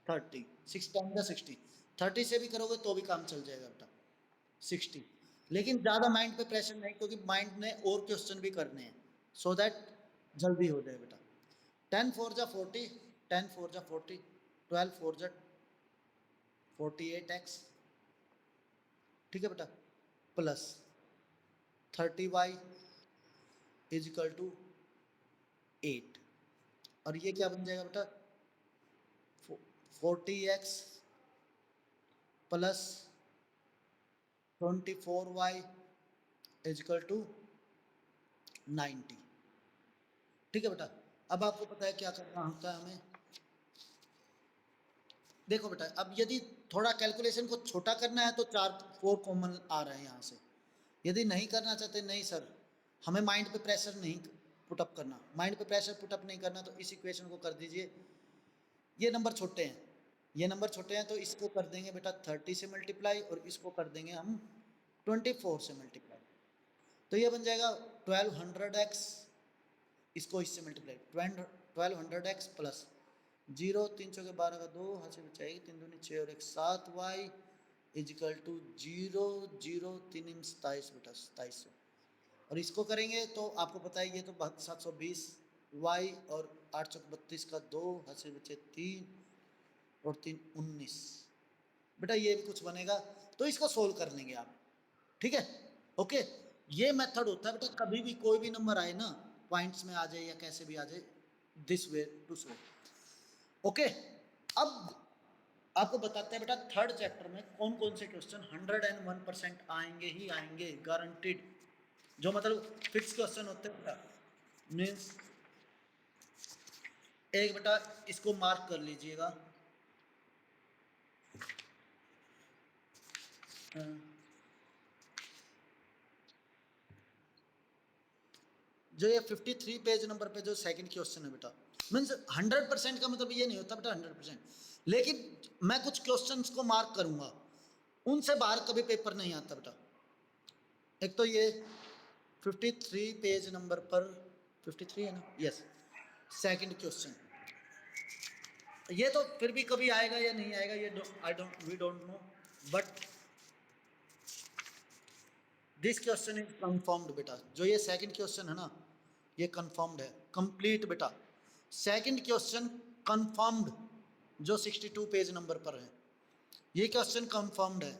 30, 6 10 जा 60, 30 से भी करोगे तो भी काम चल जाएगा बेटा, 60। लेकिन ज़्यादा माइंड पे प्रेशर नहीं, क्योंकि माइंड ने और क्वेश्चन भी करने हैं, सो दैट जल्दी हो जाए बेटा। 10 4 जा 40, 10 4 जा 40, 12 4 जा 48x, ठीक है बेटा, plus 30y is equal to 8, और ये क्या बन जाएगा बेटा, 40x plus 24y is equal to 90, ठीक है बेटा। अब आपको पता है क्या करना होता है हमें, देखो बेटा, अब यदि थोड़ा कैलकुलेशन को छोटा करना है तो 4 कॉमन आ रहे हैं यहाँ से, यदि नहीं करना चाहते, नहीं सर हमें माइंड पे प्रेशर नहीं पुटअप करना, माइंड पे प्रेशर पुटअप नहीं करना, तो इस इक्वेशन को कर दीजिए, ये नंबर छोटे हैं, ये नंबर छोटे हैं, तो इसको कर देंगे बेटा 30 से मल्टीप्लाई, और इसको कर देंगे हम 24 से मल्टीप्लाई, तो ये बन जाएगा 1200x, इसको इससे मल्टीप्लाई 1200x प्लस 0 3 चौके 12 का 2, हाथ से बचाएगी 3 दूनी 6 और 1 7y इजिकल टू 0 0 3 27 बेटा 2700, और इसको करेंगे तो आपको पता है ये तो 720 y, और 832 का 2, हाथ से बचे 3 और 3 19 बेटा, ये भी कुछ बनेगा, तो इसको सोल्व कर लेंगे आप, ठीक है, ओके। ये मेथड होता है बेटा, कभी भी कोई भी नंबर आए ना, पॉइंट्स में आ जाए या कैसे भी आ जाए, this way to solve, okay. अब आपको बताते हैं बेटा, थर्ड चैप्टर में कौन कौन से क्वेश्चन 101% आएंगे ही आएंगे, गारंटीड, जो मतलब फिक्स क्वेश्चन होते हैं बेटा, मीन्स एक बेटा इसको मार्क कर लीजिएगा, जो ये 53 पेज नंबर पे जो सेकंड क्वेश्चन है बेटा, मीन्स 100% का मतलब ये नहीं होता बेटा 100%, लेकिन मैं कुछ क्वेश्चंस को मार्क करूंगा, उनसे बाहर कभी पेपर नहीं आता बेटा। एक तो ये 53 पेज नंबर पर 53 है ना, यस, सेकंड क्वेश्चन, ये तो फिर भी कभी आएगा या नहीं आएगा, ये we don't know, but this question is confirmed बेटा, जो ये सेकंड क्वेश्चन है ना, ये कंफर्म्ड है, कंप्लीट बेटा, सेकंड क्वेश्चन कंफर्म्ड, जो 62 पेज नंबर पर है, ये क्वेश्चन कंफर्म्ड है,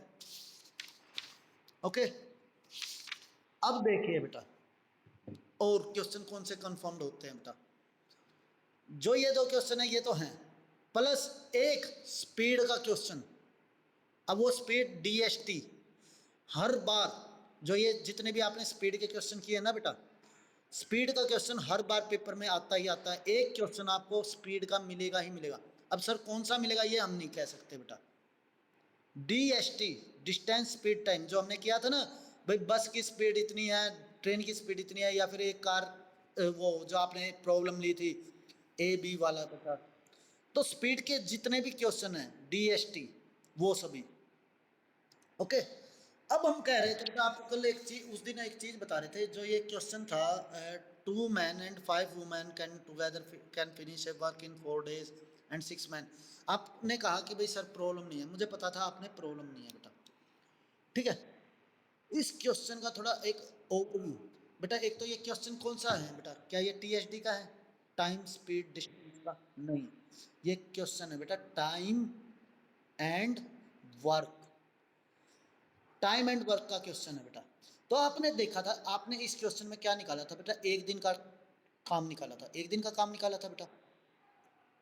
ओके। अब देखिए बेटा, और क्वेश्चन कौन से कंफर्म्ड होते हैं बेटा, जो ये दो क्वेश्चन है ये तो हैं, प्लस एक स्पीड का क्वेश्चन, अब वो स्पीड DST, हर बार जो ये जितने भी आपने स्पीड के क्वेश्चन किए ना बेटा, स्पीड का क्वेश्चन हर बार पेपर में आता ही आता है, एक क्वेश्चन आपको स्पीड का मिलेगा ही मिलेगा। अब सर कौन सा मिलेगा ये हम नहीं कह सकते बेटा, DST, डिस्टेंस स्पीड टाइम, जो हमने किया था ना भाई, बस की स्पीड इतनी है, ट्रेन की स्पीड इतनी है, या फिर एक कार, वो जो आपने प्रॉब्लम ली थी AB वाला बेटा, तो स्पीड के जितने भी क्वेश्चन हैं DST, वो सभी, ओके। अब हम कह रहे थे बेटा, आपको कल एक चीज, उस दिन एक चीज बता रहे थे, जो ये क्वेश्चन था 2 men and 5 women can together can finish a work in 4 days and 6 men, आपने कहा कि भाई सर प्रॉब्लम नहीं है, मुझे पता था आपने प्रॉब्लम नहीं है बेटा, ठीक है। इस क्वेश्चन का थोड़ा एक ओवरव्यू बेटा, एक तो ये क्वेश्चन कौन सा है बेटा, क्या ये TSD का है, टाइम स्पीड डिस्टेंस का, नहीं, ये क्वेश्चन है बेटा time and work, time and work का क्वेश्चन है बेटा। तो आपने देखा था, आपने इस क्वेश्चन में क्या निकाला था बेटा, एक दिन का काम निकाला था, एक दिन का काम निकाला था बेटा,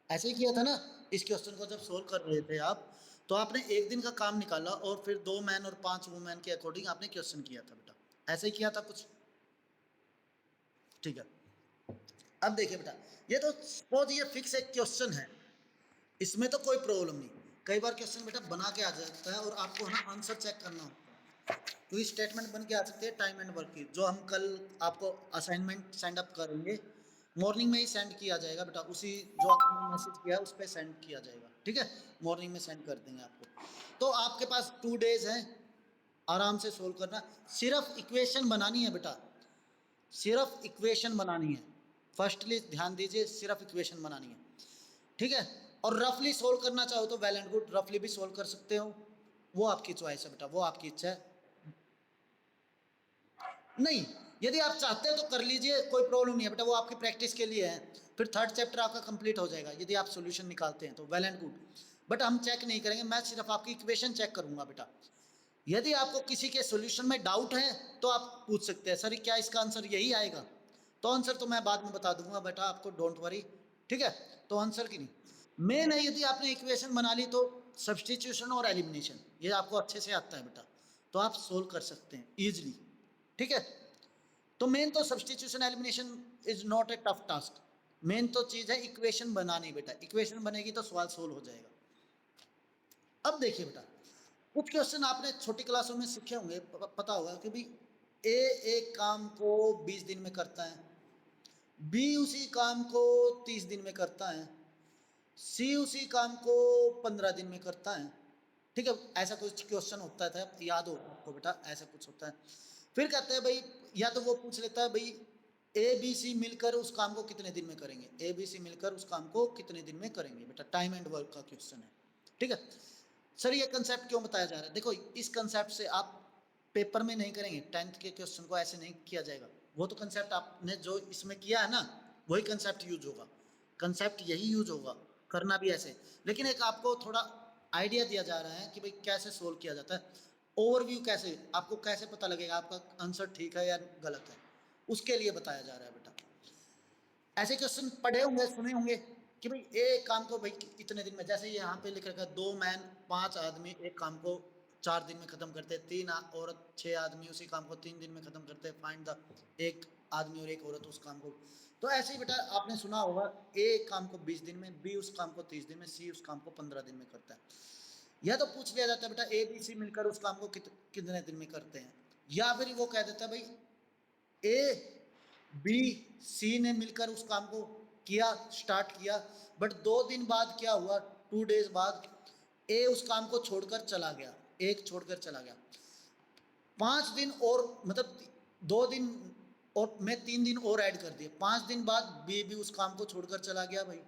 ऐसे ही किया था ना। इस क्वेश्चन को जब सोल्व कर रहे थे आप, तो आपने एक दिन का काम निकाला, और फिर 2 मैन और 5 वुमेन के अकॉर्डिंग आपने क्वेश्चन किया था बेटा, ऐसे ही किया था कुछ, ठीक है। अब देखिए बेटा, ये तो सपोज ये फिक्स एक क्वेश्चन है, इसमें तो कोई प्रॉब्लम नहीं, कई बार क्वेश्चन बेटा बना के आ जाता है, और आपको है ना आंसर चेक करना होता है, तो ये स्टेटमेंट बन के आ सकती है टाइम एंड वर्क की, जो हम कल आपको असाइनमेंट सेंड अप करेंगे, मॉर्निंग में ही सेंड किया जाएगा बेटा, उसी जो आपने मैसेज किया है उस पर सेंड किया जाएगा, ठीक है, मॉर्निंग में सेंड कर देंगे आपको। तो आपके पास 2 days हैं, आराम से सोल्व करना, सिर्फ इक्वेशन बनानी है बेटा, सिर्फ इक्वेशन बनानी है। फर्स्टली ध्यान दीजिए, सिर्फ इक्वेशन बनानी है, ठीक है। और रफली सोल्व करना चाहो तो वेल एंड गुड, रफली भी सोल्व कर सकते हो, वो आपकी चॉइस है बेटा, वो आपकी इच्छा है। नहीं, यदि आप चाहते हो तो कर लीजिए, कोई प्रॉब्लम नहीं है बेटा, वो आपकी प्रैक्टिस के लिए है। फिर 3rd चैप्टर आपका कंप्लीट हो जाएगा यदि आप सॉल्यूशन निकालते हैं तो वेल एंड गुड, बट हम चेक नहीं करेंगे, मैं सिर्फ आपकी इक्वेशन चेक करूंगा बेटा। यदि आपको किसी के सॉल्यूशन में डाउट है तो आप पूछ सकते हैं, सर क्या इसका आंसर यही आएगा, तो आंसर तो मैं बाद में बता दूंगा बेटा आपको, डोंट वरी, ठीक है। तो आंसर की नहीं, मेन है यदि आपने इक्वेशन बना ली तो सब्सटीट्यूशन और एलिमिनेशन ये आपको अच्छे से आता है बेटा, तो आप सोल्व कर सकते हैं इजीली, ठीक है। तो मेन तो substitution elimination is not a tough task, main तो चीज है इक्वेशन बनानी बेटा, इक्वेशन बनेगी तो सवाल सोल्व हो जाएगा। अब देखिए बेटा, कुछ क्वेश्चन आपने छोटी क्लासों में सीखे होंगे, पता होगा कि भाई ए एक काम को 20 दिन में करता है, बी उसी काम को 30 दिन में करता है, सी उसी काम को 15 दिन में करता है, ठीक है। ऐसा कुछ क्वेश्चन होता था, याद हो आपको बेटा, ऐसा कुछ होता है। फिर कहते हैं भाई, या तो वो पूछ लेता है भाई ए बी सी मिलकर उस काम को कितने दिन में करेंगे, ए बी सी मिलकर उस काम को कितने दिन में करेंगे बेटा, टाइम एंड वर्क का क्वेश्चन है, ठीक है। सर ये कंसेप्ट क्यों बताया जा रहा है, देखो इस कंसेप्ट से आप पेपर में नहीं करेंगे, 10th के क्वेश्चन को ऐसे नहीं किया जाएगा, वो तो कंसेप्ट आपने जो इसमें किया है ना वही कंसेप्ट यूज होगा, कंसेप्ट यही यूज होगा, करना भी ऐसे, लेकिन एक आपको थोड़ा आइडिया दिया जा रहा है कि भाई कैसे सोल्व किया जाता है, ओवरव्यू कैसे, आपको कैसे पता लगेगा आपका आंसर ठीक है या गलत है, उसके लिए बताया जा रहा है बेटा। ऐसे क्वेश्चन पढ़े होंगे, सुने होंगे कि भाई एक काम को भाई इतने दिन में, जैसे यहाँ पे लिख रखा है 2 मैन 5 आदमी एक काम को 4 दिन में खत्म करते हैं, 3 औरत 6 आदमी उसी काम को 3 दिन में खत्म करते हैं, फाइंड द एक आदमी और एक औरत उस काम को। तो ऐसे ही बेटा आपने सुना होगा, ए काम को 20 दिन में, बी उस काम को 30 दिन में, सी उस काम को 15 दिन में करता है। या तो पूछ लिया जाता है बेटा ए बी सी मिलकर उस काम को कितने दिन में करते हैं, या फिर वो कह देता है भाई ए बी सी ने मिलकर उस काम को किया, स्टार्ट किया, बट 2 दिन बाद क्या हुआ, 2 days बाद ए उस काम को छोड़कर चला गया, एक छोड़कर चला गया, 5 दिन और मतलब 2 दिन और मैं 3 दिन और ऐड कर दिए, 5 दिन बाद बी भी उस काम को छोड़कर चला गया भाई,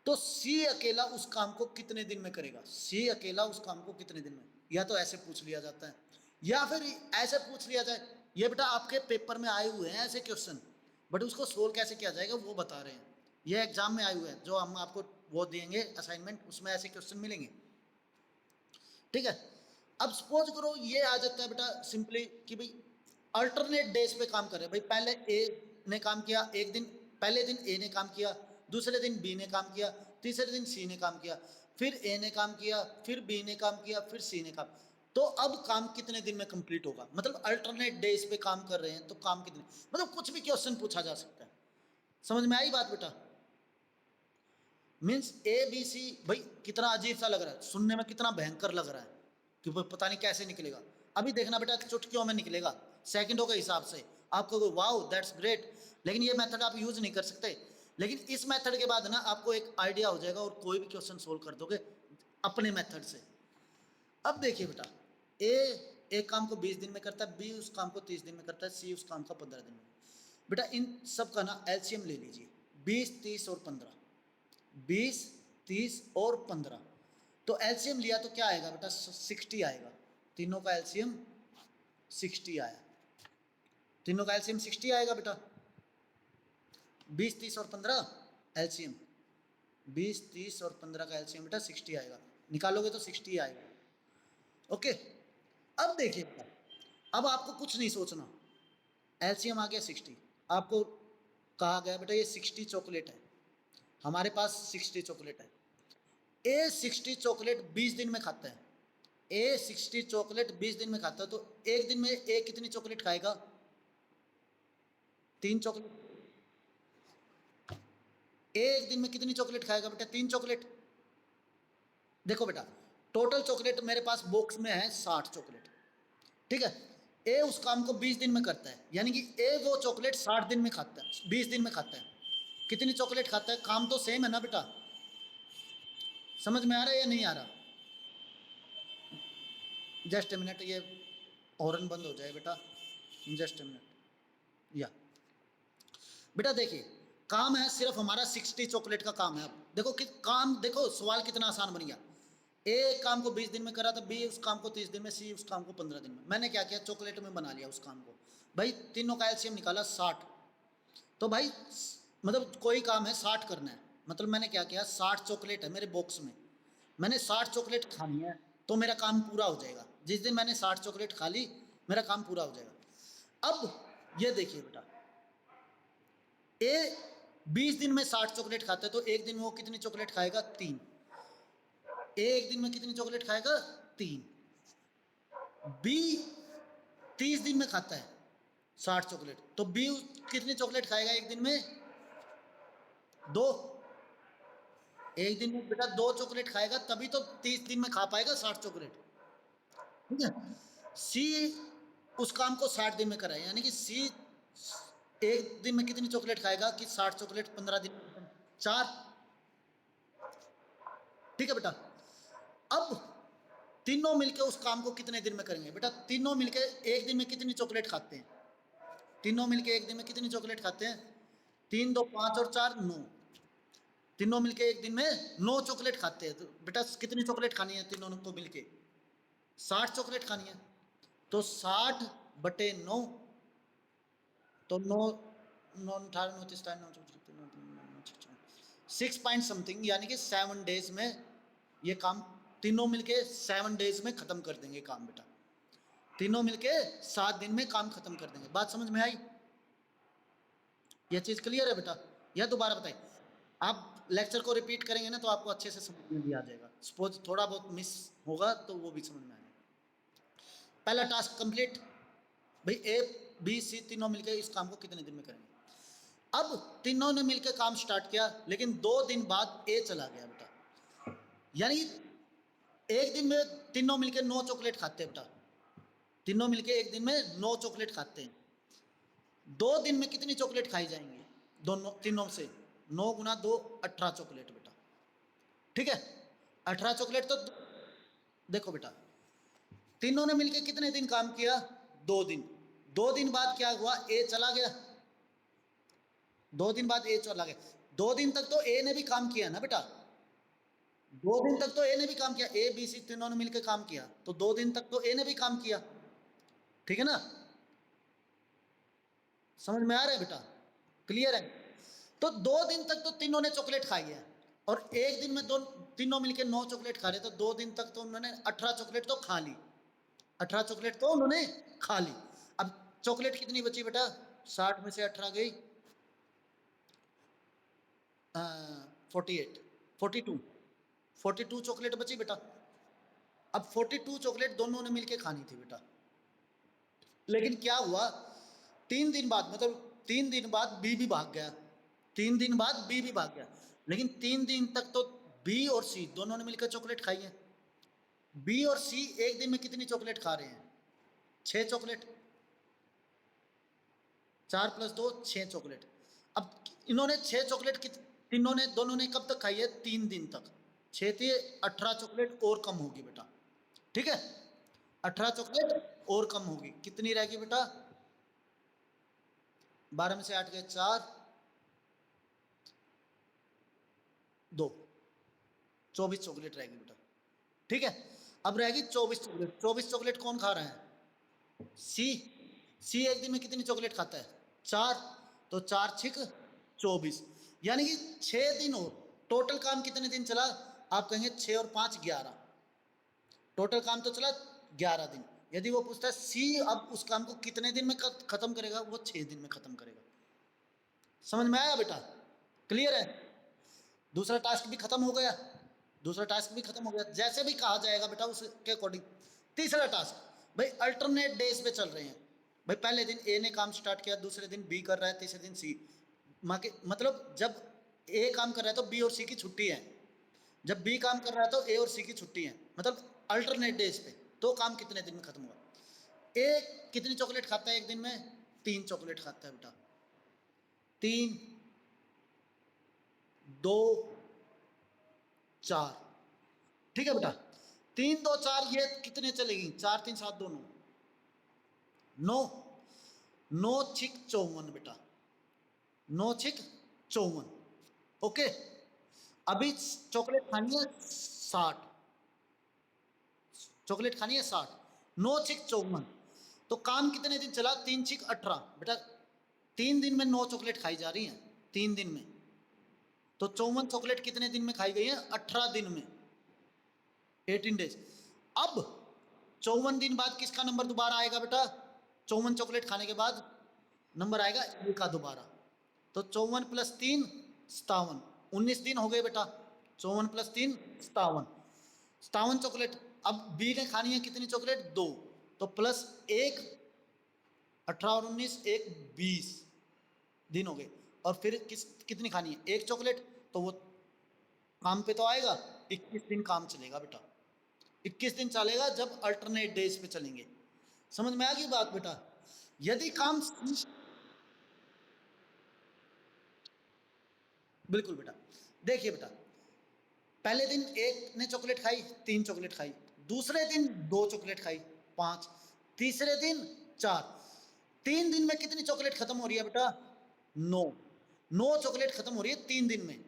तो सी अकेला उस काम को कितने दिन में करेगा, सी अकेला उस काम को कितने दिन में, या तो ऐसे पूछ लिया जाता है, या फिर ऐसे पूछ लिया जाए, ये बेटा आपके पेपर में आए हुए हैं ऐसे क्वेश्चन, बट उसको सोल्व कैसे किया जाएगा वो बता रहे हैं, ये एग्जाम में आए हुए हैं, जो हम आपको वो देंगे असाइनमेंट, उसमें ऐसे क्वेश्चन मिलेंगे, ठीक है। अब सपोज करो ये आ जाता है बेटा सिंपली कि भाई अल्टरनेट डेज पे काम कर रहे हैं, भाई पहले ए ने काम किया एक दिन, पहले दिन ए ने काम किया, दूसरे दिन बी ने काम किया, तीसरे दिन सी ने काम किया, फिर ए ने काम किया, फिर बी ने काम किया, फिर सी ने काम, तो अब काम कितने दिन में कंप्लीट होगा, मतलब अल्टरनेट डेज पे काम कर रहे हैं तो काम कितने, मतलब कुछ भी क्वेश्चन पूछा जा सकता है, समझ में आई बात बेटा। मीन्स ए बी सी, भाई कितना अजीब सा लग रहा है सुनने में, कितना भयंकर लग रहा है कि भाई पता नहीं कैसे निकलेगा, अभी देखना बेटा चुटकियों में निकलेगा, सेकंडों के हिसाब से, आपको वाओ दैट्स ग्रेट, लेकिन ये मेथड आप यूज नहीं कर सकते, लेकिन इस मेथड के बाद ना आपको एक आइडिया हो जाएगा और कोई भी क्वेश्चन सोल्व कर दोगे अपने मेथड से। अब देखिए बेटा, ए एक काम को 20 दिन में करता है, बी उस काम को 30 दिन में करता है, सी उस काम को 15 दिन में, बेटा इन सब का ना एलसीएम ले लीजिए, 20 30 और 15, 20 30 और 15, तो एलसीएम लिया तो क्या आएगा बेटा 60 आएगा, तीनों का एलसीएम 60 आया, तीनों का एलसीएम 60 आएगा बेटा, 20 30 और 15 एलसीएम, 20 30 और 15 का एलसीएम बेटा 60 आएगा, निकालोगे तो 60 आएगा, ओके। अब देखिए बेटा, अब आपको कुछ नहीं सोचना, एलसीएम आ गया 60, आपको कहा गया बेटा ये 60 चॉकलेट है, हमारे पास 60 चॉकलेट है, ए 60 चॉकलेट 20 दिन में खाता है, ए 60 चॉकलेट 20 दिन में खाता है, तो एक दिन में ए कितनी चॉकलेट खाएगा, 3 चॉकलेट, ए एक दिन में कितनी चॉकलेट खाएगा बेटा, 3 चॉकलेट। देखो बेटा टोटल चॉकलेट मेरे पास बॉक्स में है 60 चॉकलेट, ठीक है। ए उस काम को 20 दिन में करता है, यानी कि ए वो चॉकलेट 60 दिन में खाता है, 20 दिन में खाता है। कितनी चॉकलेट खाता है? काम तो सेम है ना बेटा, समझ में आ रहा है या नहीं आ रहा? जस्ट ए मिनट, ये हॉर्न बंद हो जाए बेटा, जस्ट ए मिनट। या बेटा देखिए, काम है सिर्फ हमारा 60 चॉकलेट का काम है। अब देखो कि काम, देखो सवाल कितना आसान बन गया। ए काम को 20 दिन में करा था, बी उस काम को 30 दिन में, सी उस काम को 15 दिन में। मैंने क्या किया, चॉकलेट में बना लिया उस काम को। भाई तीनों का एलसीएम निकाला 60। तो भाई मतलब कोई काम है 60 करना है, मतलब मैंने क्या किया, 60 चॉकलेट है मेरे बॉक्स में, मैंने 60 चॉकलेट खानी है, तो मेरा काम पूरा हो जाएगा। जिस दिन मैंने 60 चॉकलेट खा ली, मेरा काम पूरा हो जाएगा। अब ये देखिए बेटा, ए 20 दिन में 60 चॉकलेट खाता है, तो एक दिन में वो कितनी चॉकलेट खाएगा? 3। एक दिन में कितनी चॉकलेट खाएगा? 3। बी 30 दिन में खाता है 60 चॉकलेट, तो बी कितनी चॉकलेट खाएगा एक दिन में? 2। एक दिन में बेटा 2 चॉकलेट खाएगा, तभी तो 30 दिन में खा पाएगा 60 चॉकलेट, ठीक है। सी उस काम को 60 दिन में कराए, यानी कि सी एक दिन में कितनी चॉकलेट खाएगा कि 60 चॉकलेट 15 दिन में? 4। ठीक है बेटा। अब तीनों मिलके उस काम को कितने दिन में करेंगे? बेटा तीनों मिलके एक दिन में कितनी चॉकलेट खाते हैं? तीनों मिलके एक दिन में कितनी चॉकलेट खाते हैं? 3 2 5 और 4 9। तीनों मिलके एक दिन में 9 चॉकलेट खाते हैं। तो बेटा कितनी चॉकलेट खानी है तीनों को मिलके? 60 चॉकलेट खानी है। तो 60 बटे 9, तो 9 9 18 9 30 9 6 पॉइंट समथिंग, यानी कि 7 डेज में ये काम तीनों मिलके 7 डेज में खत्म कर देंगे काम बेटा। तीनों मिलके 7 दिन में काम खत्म कर देंगे। बात समझ में आई? ये चीज क्लियर है बेटा, या दोबारा बताइए? आप लेक्चर को रिपीट करेंगे ना तो आपको अच्छे से समझ में भी आ जाएगा। सपोज थोड़ा बहुत मिस होगा तो वो भी समझ में आएगा। पहला टास्क कंप्लीट। भाई ए बी सी तीनों मिलकर इस काम को कितने दिन में करेंगे? अब तीनों ने मिलकर काम स्टार्ट किया, लेकिन 2 दिन बाद ए चला गया बेटा, यानी एक दिन में तीनों मिलकर 9 चॉकलेट खाते हैं बेटा। तीनों मिलकर एक दिन में 9 चॉकलेट खाते हैं। 2 दिन में कितनी चॉकलेट खाई जाएंगी दोनों तीनों से? 9 गुना 2 18 चॉकलेट बेटा, ठीक है। 18 चॉकलेट। तो देखो बेटा, तीनों ने मिलकर कितने दिन काम किया? 2 दिन। 2 दिन बाद क्या हुआ? ए चला गया। 2 दिन बाद ए चला गया। 2 दिन तक तो ए ने भी काम किया ना बेटा, 2 दिन तक तो ए ने भी काम किया। ए बी सी तीनों ने मिलकर काम किया, तो 2 दिन तक तो ए ने भी काम किया, ठीक है ना? समझ में आ रहा है बेटा? क्लियर है? तो 2 दिन तक तो तीनों ने चॉकलेट खाई है, और एक दिन में तीनों मिलकर 9 चॉकलेट खा रहे, तो 2 दिन तक तो उन्होंने 18 चॉकलेट तो खा ली। 18 चॉकलेट तो उन्होंने खा ली। अब चॉकलेट कितनी बची बेटा? 60 में से 18 गई 48 42 42 चॉकलेट बची बेटा। अब 42 चॉकलेट दोनों ने मिलके खानी थी बेटा, लेकिन क्या हुआ, 3 दिन बाद, मतलब 3 दिन बाद बी भी भाग गया। 3 दिन बाद बी भी भाग गया, लेकिन 3 दिन तक तो बी और सी दोनों ने मिलकर चॉकलेट खाई है। बी और सी एक दिन में कितनी चॉकलेट खा रहे हैं? 6 चॉकलेट। 4 + 2 6 चॉकलेट। अब इन्होंने 6 चॉकलेट तीनों ने दोनों ने कब तक खाई है? 3 दिन तक। 6 थी 18 चॉकलेट और कम होगी बेटा, ठीक है। 18 चॉकलेट और कम होगी, कितनी रहेगी बेटा? 12 में से 8 गए 4 2 24 चॉकलेट रहेगी बेटा, ठीक है। अब रहेगी 24 चॉकलेट। 24 चॉकलेट कौन खा रहा है? सी। सी एक दिन में कितनी चॉकलेट खाता है? 4। तो 4 6 24, यानी कि 6 दिन और। टोटल काम कितने दिन चला? आप कहेंगे 6 और 5 11। टोटल काम तो चला 11 दिन। यदि वो पूछता है सी अब उस काम को कितने दिन में खत्म करेगा, वो 6 दिन में खत्म करेगा। समझ में आया बेटा? क्लियर है? दूसरा टास्क भी खत्म हो गया, दूसरा टास्क भी खत्म हो गया, जैसे भी कहा जाएगा बेटा उसके अकॉर्डिंग। तीसरा टास्क, भाई अल्टरनेट डेज पे चल रहे हैं। भाई पहले दिन ए ने काम स्टार्ट किया, दूसरे दिन बी कर रहा है, तीसरे दिन सी। मतलब जब ए काम कर रहा है तो बी और सी की छुट्टी है, जब बी काम कर रहा है तो ए और सी की छुट्टी है, मतलब अल्टरनेट डेज पे। तो काम कितने दिन में खत्म हुआ? एक कितनी चॉकलेट खाता है एक दिन में? 3 चॉकलेट खाता है बेटा। 3, 2, 4। ठीक है बेटा। 3, 2, 4 ये कितने चलेगी? 4, 3, 7, 2, 9। 9, 9 छिक 54 बेटा। 9 छिक 54। ओके। अभी चॉकलेट खानी है 60। चॉकलेट खानी है 60। 9 छिक 54। तो काम कितने दिन चला? 3 छिक 18 बेटा। 3 दिन में 9 चॉकलेट खाई जा रही हैं, 3 दिन में। तो 54 चॉकलेट कितने दिन में खाई गई है? 18 दिन में, 18 डेज। अब 54 दिन बाद किसका नंबर दोबारा आएगा बेटा? 54 चॉकलेट खाने के बाद नंबर आएगा ए का दोबारा। तो 54 + 3 57, 19 दिन हो गए बेटा। 54 + 3 57, 57 चॉकलेट। अब बी ने खानी है कितनी चॉकलेट? 2। तो +1, 18 और 19, 1 20 दिन हो गए। और फिर कितनी खानी है? 1 चॉकलेट। तो वो काम पे तो आएगा। 21 दिन काम चलेगा बेटा। 21 दिन चलेगा जब अल्टरनेट डेज पे चलेंगे। समझ में आ गई बात बेटा? यदि काम बिल्कुल बेटा। देखिए बेटा, पहले दिन एक ने चॉकलेट खाई, 3 चॉकलेट खाई। दूसरे दिन 2 चॉकलेट खाई, 5। तीसरे दिन 4। 3 दिन में कितनी चॉकलेट खत्म हो रही है बेटा? 9। 9 चॉकलेट खत्म हो रही है 3 दिन में।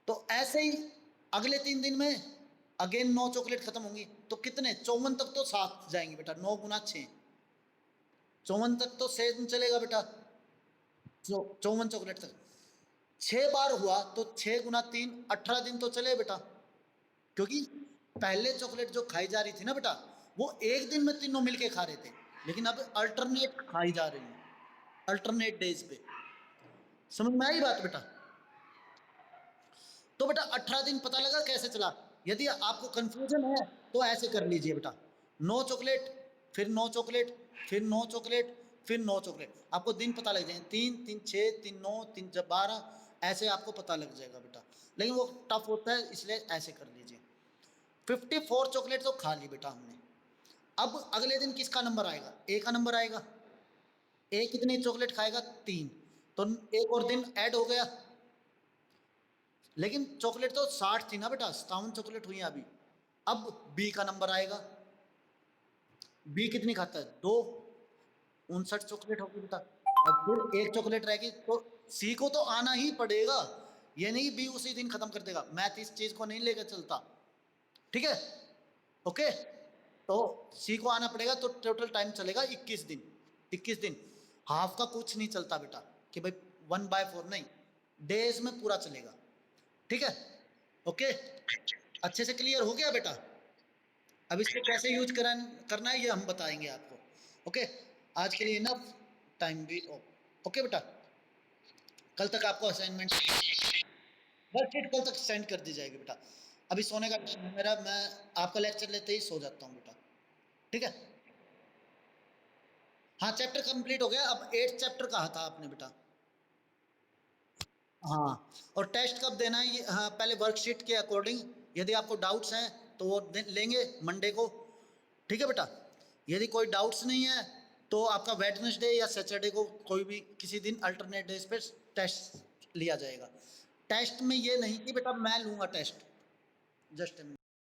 तो ऐसे ही अगले 3 दिन में अगेन 9 चॉकलेट खत्म होंगी। तो कितने? 54 तक तो 7 जाएंगे बेटा। 9 गुना 6, 54 तक तो 6 दिन चलेगा बेटा। 54 चॉकलेट तक 6 बार हुआ तो 6 गुना 3 18 दिन तो चले बेटा। क्योंकि पहले चॉकलेट जो खाई जा रही थी ना बेटा, वो एक दिन में तीनों मिलके खा रहे थे, लेकिन अब अल्टरनेट खाई जा रही है, अल्टरनेट डेज पे। समझ में आई बात बेटा? तो बेटा 18 दिन पता लगा कैसे चला? यदि आपको कंफ्यूजन है तो ऐसे कर लीजिए बेटा। 9 चॉकलेट, फिर 9 चॉकलेट, फिर 9 चॉकलेट, फिर 9 चॉकलेट। आपको दिन पता लग जाएंगे। 3, 3, 6, 3, 9, 3, 12, ऐसे आपको पता लग जाएगा बेटा। लेकिन वो टफ होता है, इसलिए ऐसे कर लीजिए। 54 चॉकलेट तो खा ली बेटा हमने। अब अगले दिन किसका नंबर आएगा? ए का नंबर आएगा। ए कितनी चॉकलेट खाएगा? 3। तो एक और दिन ऐड हो गया। लेकिन चॉकलेट तो 60 थी ना बेटा, 57 चॉकलेट हुई है अभी। अब बी का नंबर आएगा। बी कितनी खाता है? 2। 59 चॉकलेट होगी बेटा। अब फिर एक चॉकलेट रहेगी। तो सी को तो आना ही पड़ेगा। ये नहीं बी उसी दिन खत्म कर देगा। मैथ इस चीज को नहीं लेकर चलता। ठीक है? ओके। तो सी को आना पड़ेगा। तो टोटल टाइम चलेगा 21 दिन। 21 दिन हाफ का कुछ नहीं चलता बेटा, कि भाई 1/4 नहीं, डेज में पूरा चलेगा। ठीक है? ओके। अच्छे से क्लियर हो गया बेटा? अब इसको कैसे यूज करना है ये हम बताएंगे आपको। ओके। आज के लिए इनफ टाइम भी ओके बेटा। कल तक आपको असाइनमेंट वर्कशीट कल तक सेंड कर दी जाएगी बेटा। अभी सोने का टाइम है मेरा, मैं आपका लेक्चर लेते ही सो जाता हूँ बेटा। ठीक है? हाँ, चैप्टर कंप्लीट हो गया। अब 8th चैप्टर कहा था आपने बेटा। हाँ, और टेस्ट कब देना है ये? हाँ, पहले वर्कशीट के अकॉर्डिंग यदि आपको डाउट्स हैं तो वो लेंगे मंडे को। ठीक है बेटा? यदि कोई डाउट्स नहीं है तो आपका वेडनेसडे या सैटरडे को कोई भी किसी दिन अल्टरनेट डेज पे टेस्ट लिया जाएगा। टेस्ट में ये नहीं कि बेटा मैं लूँगा टेस्ट, जस्ट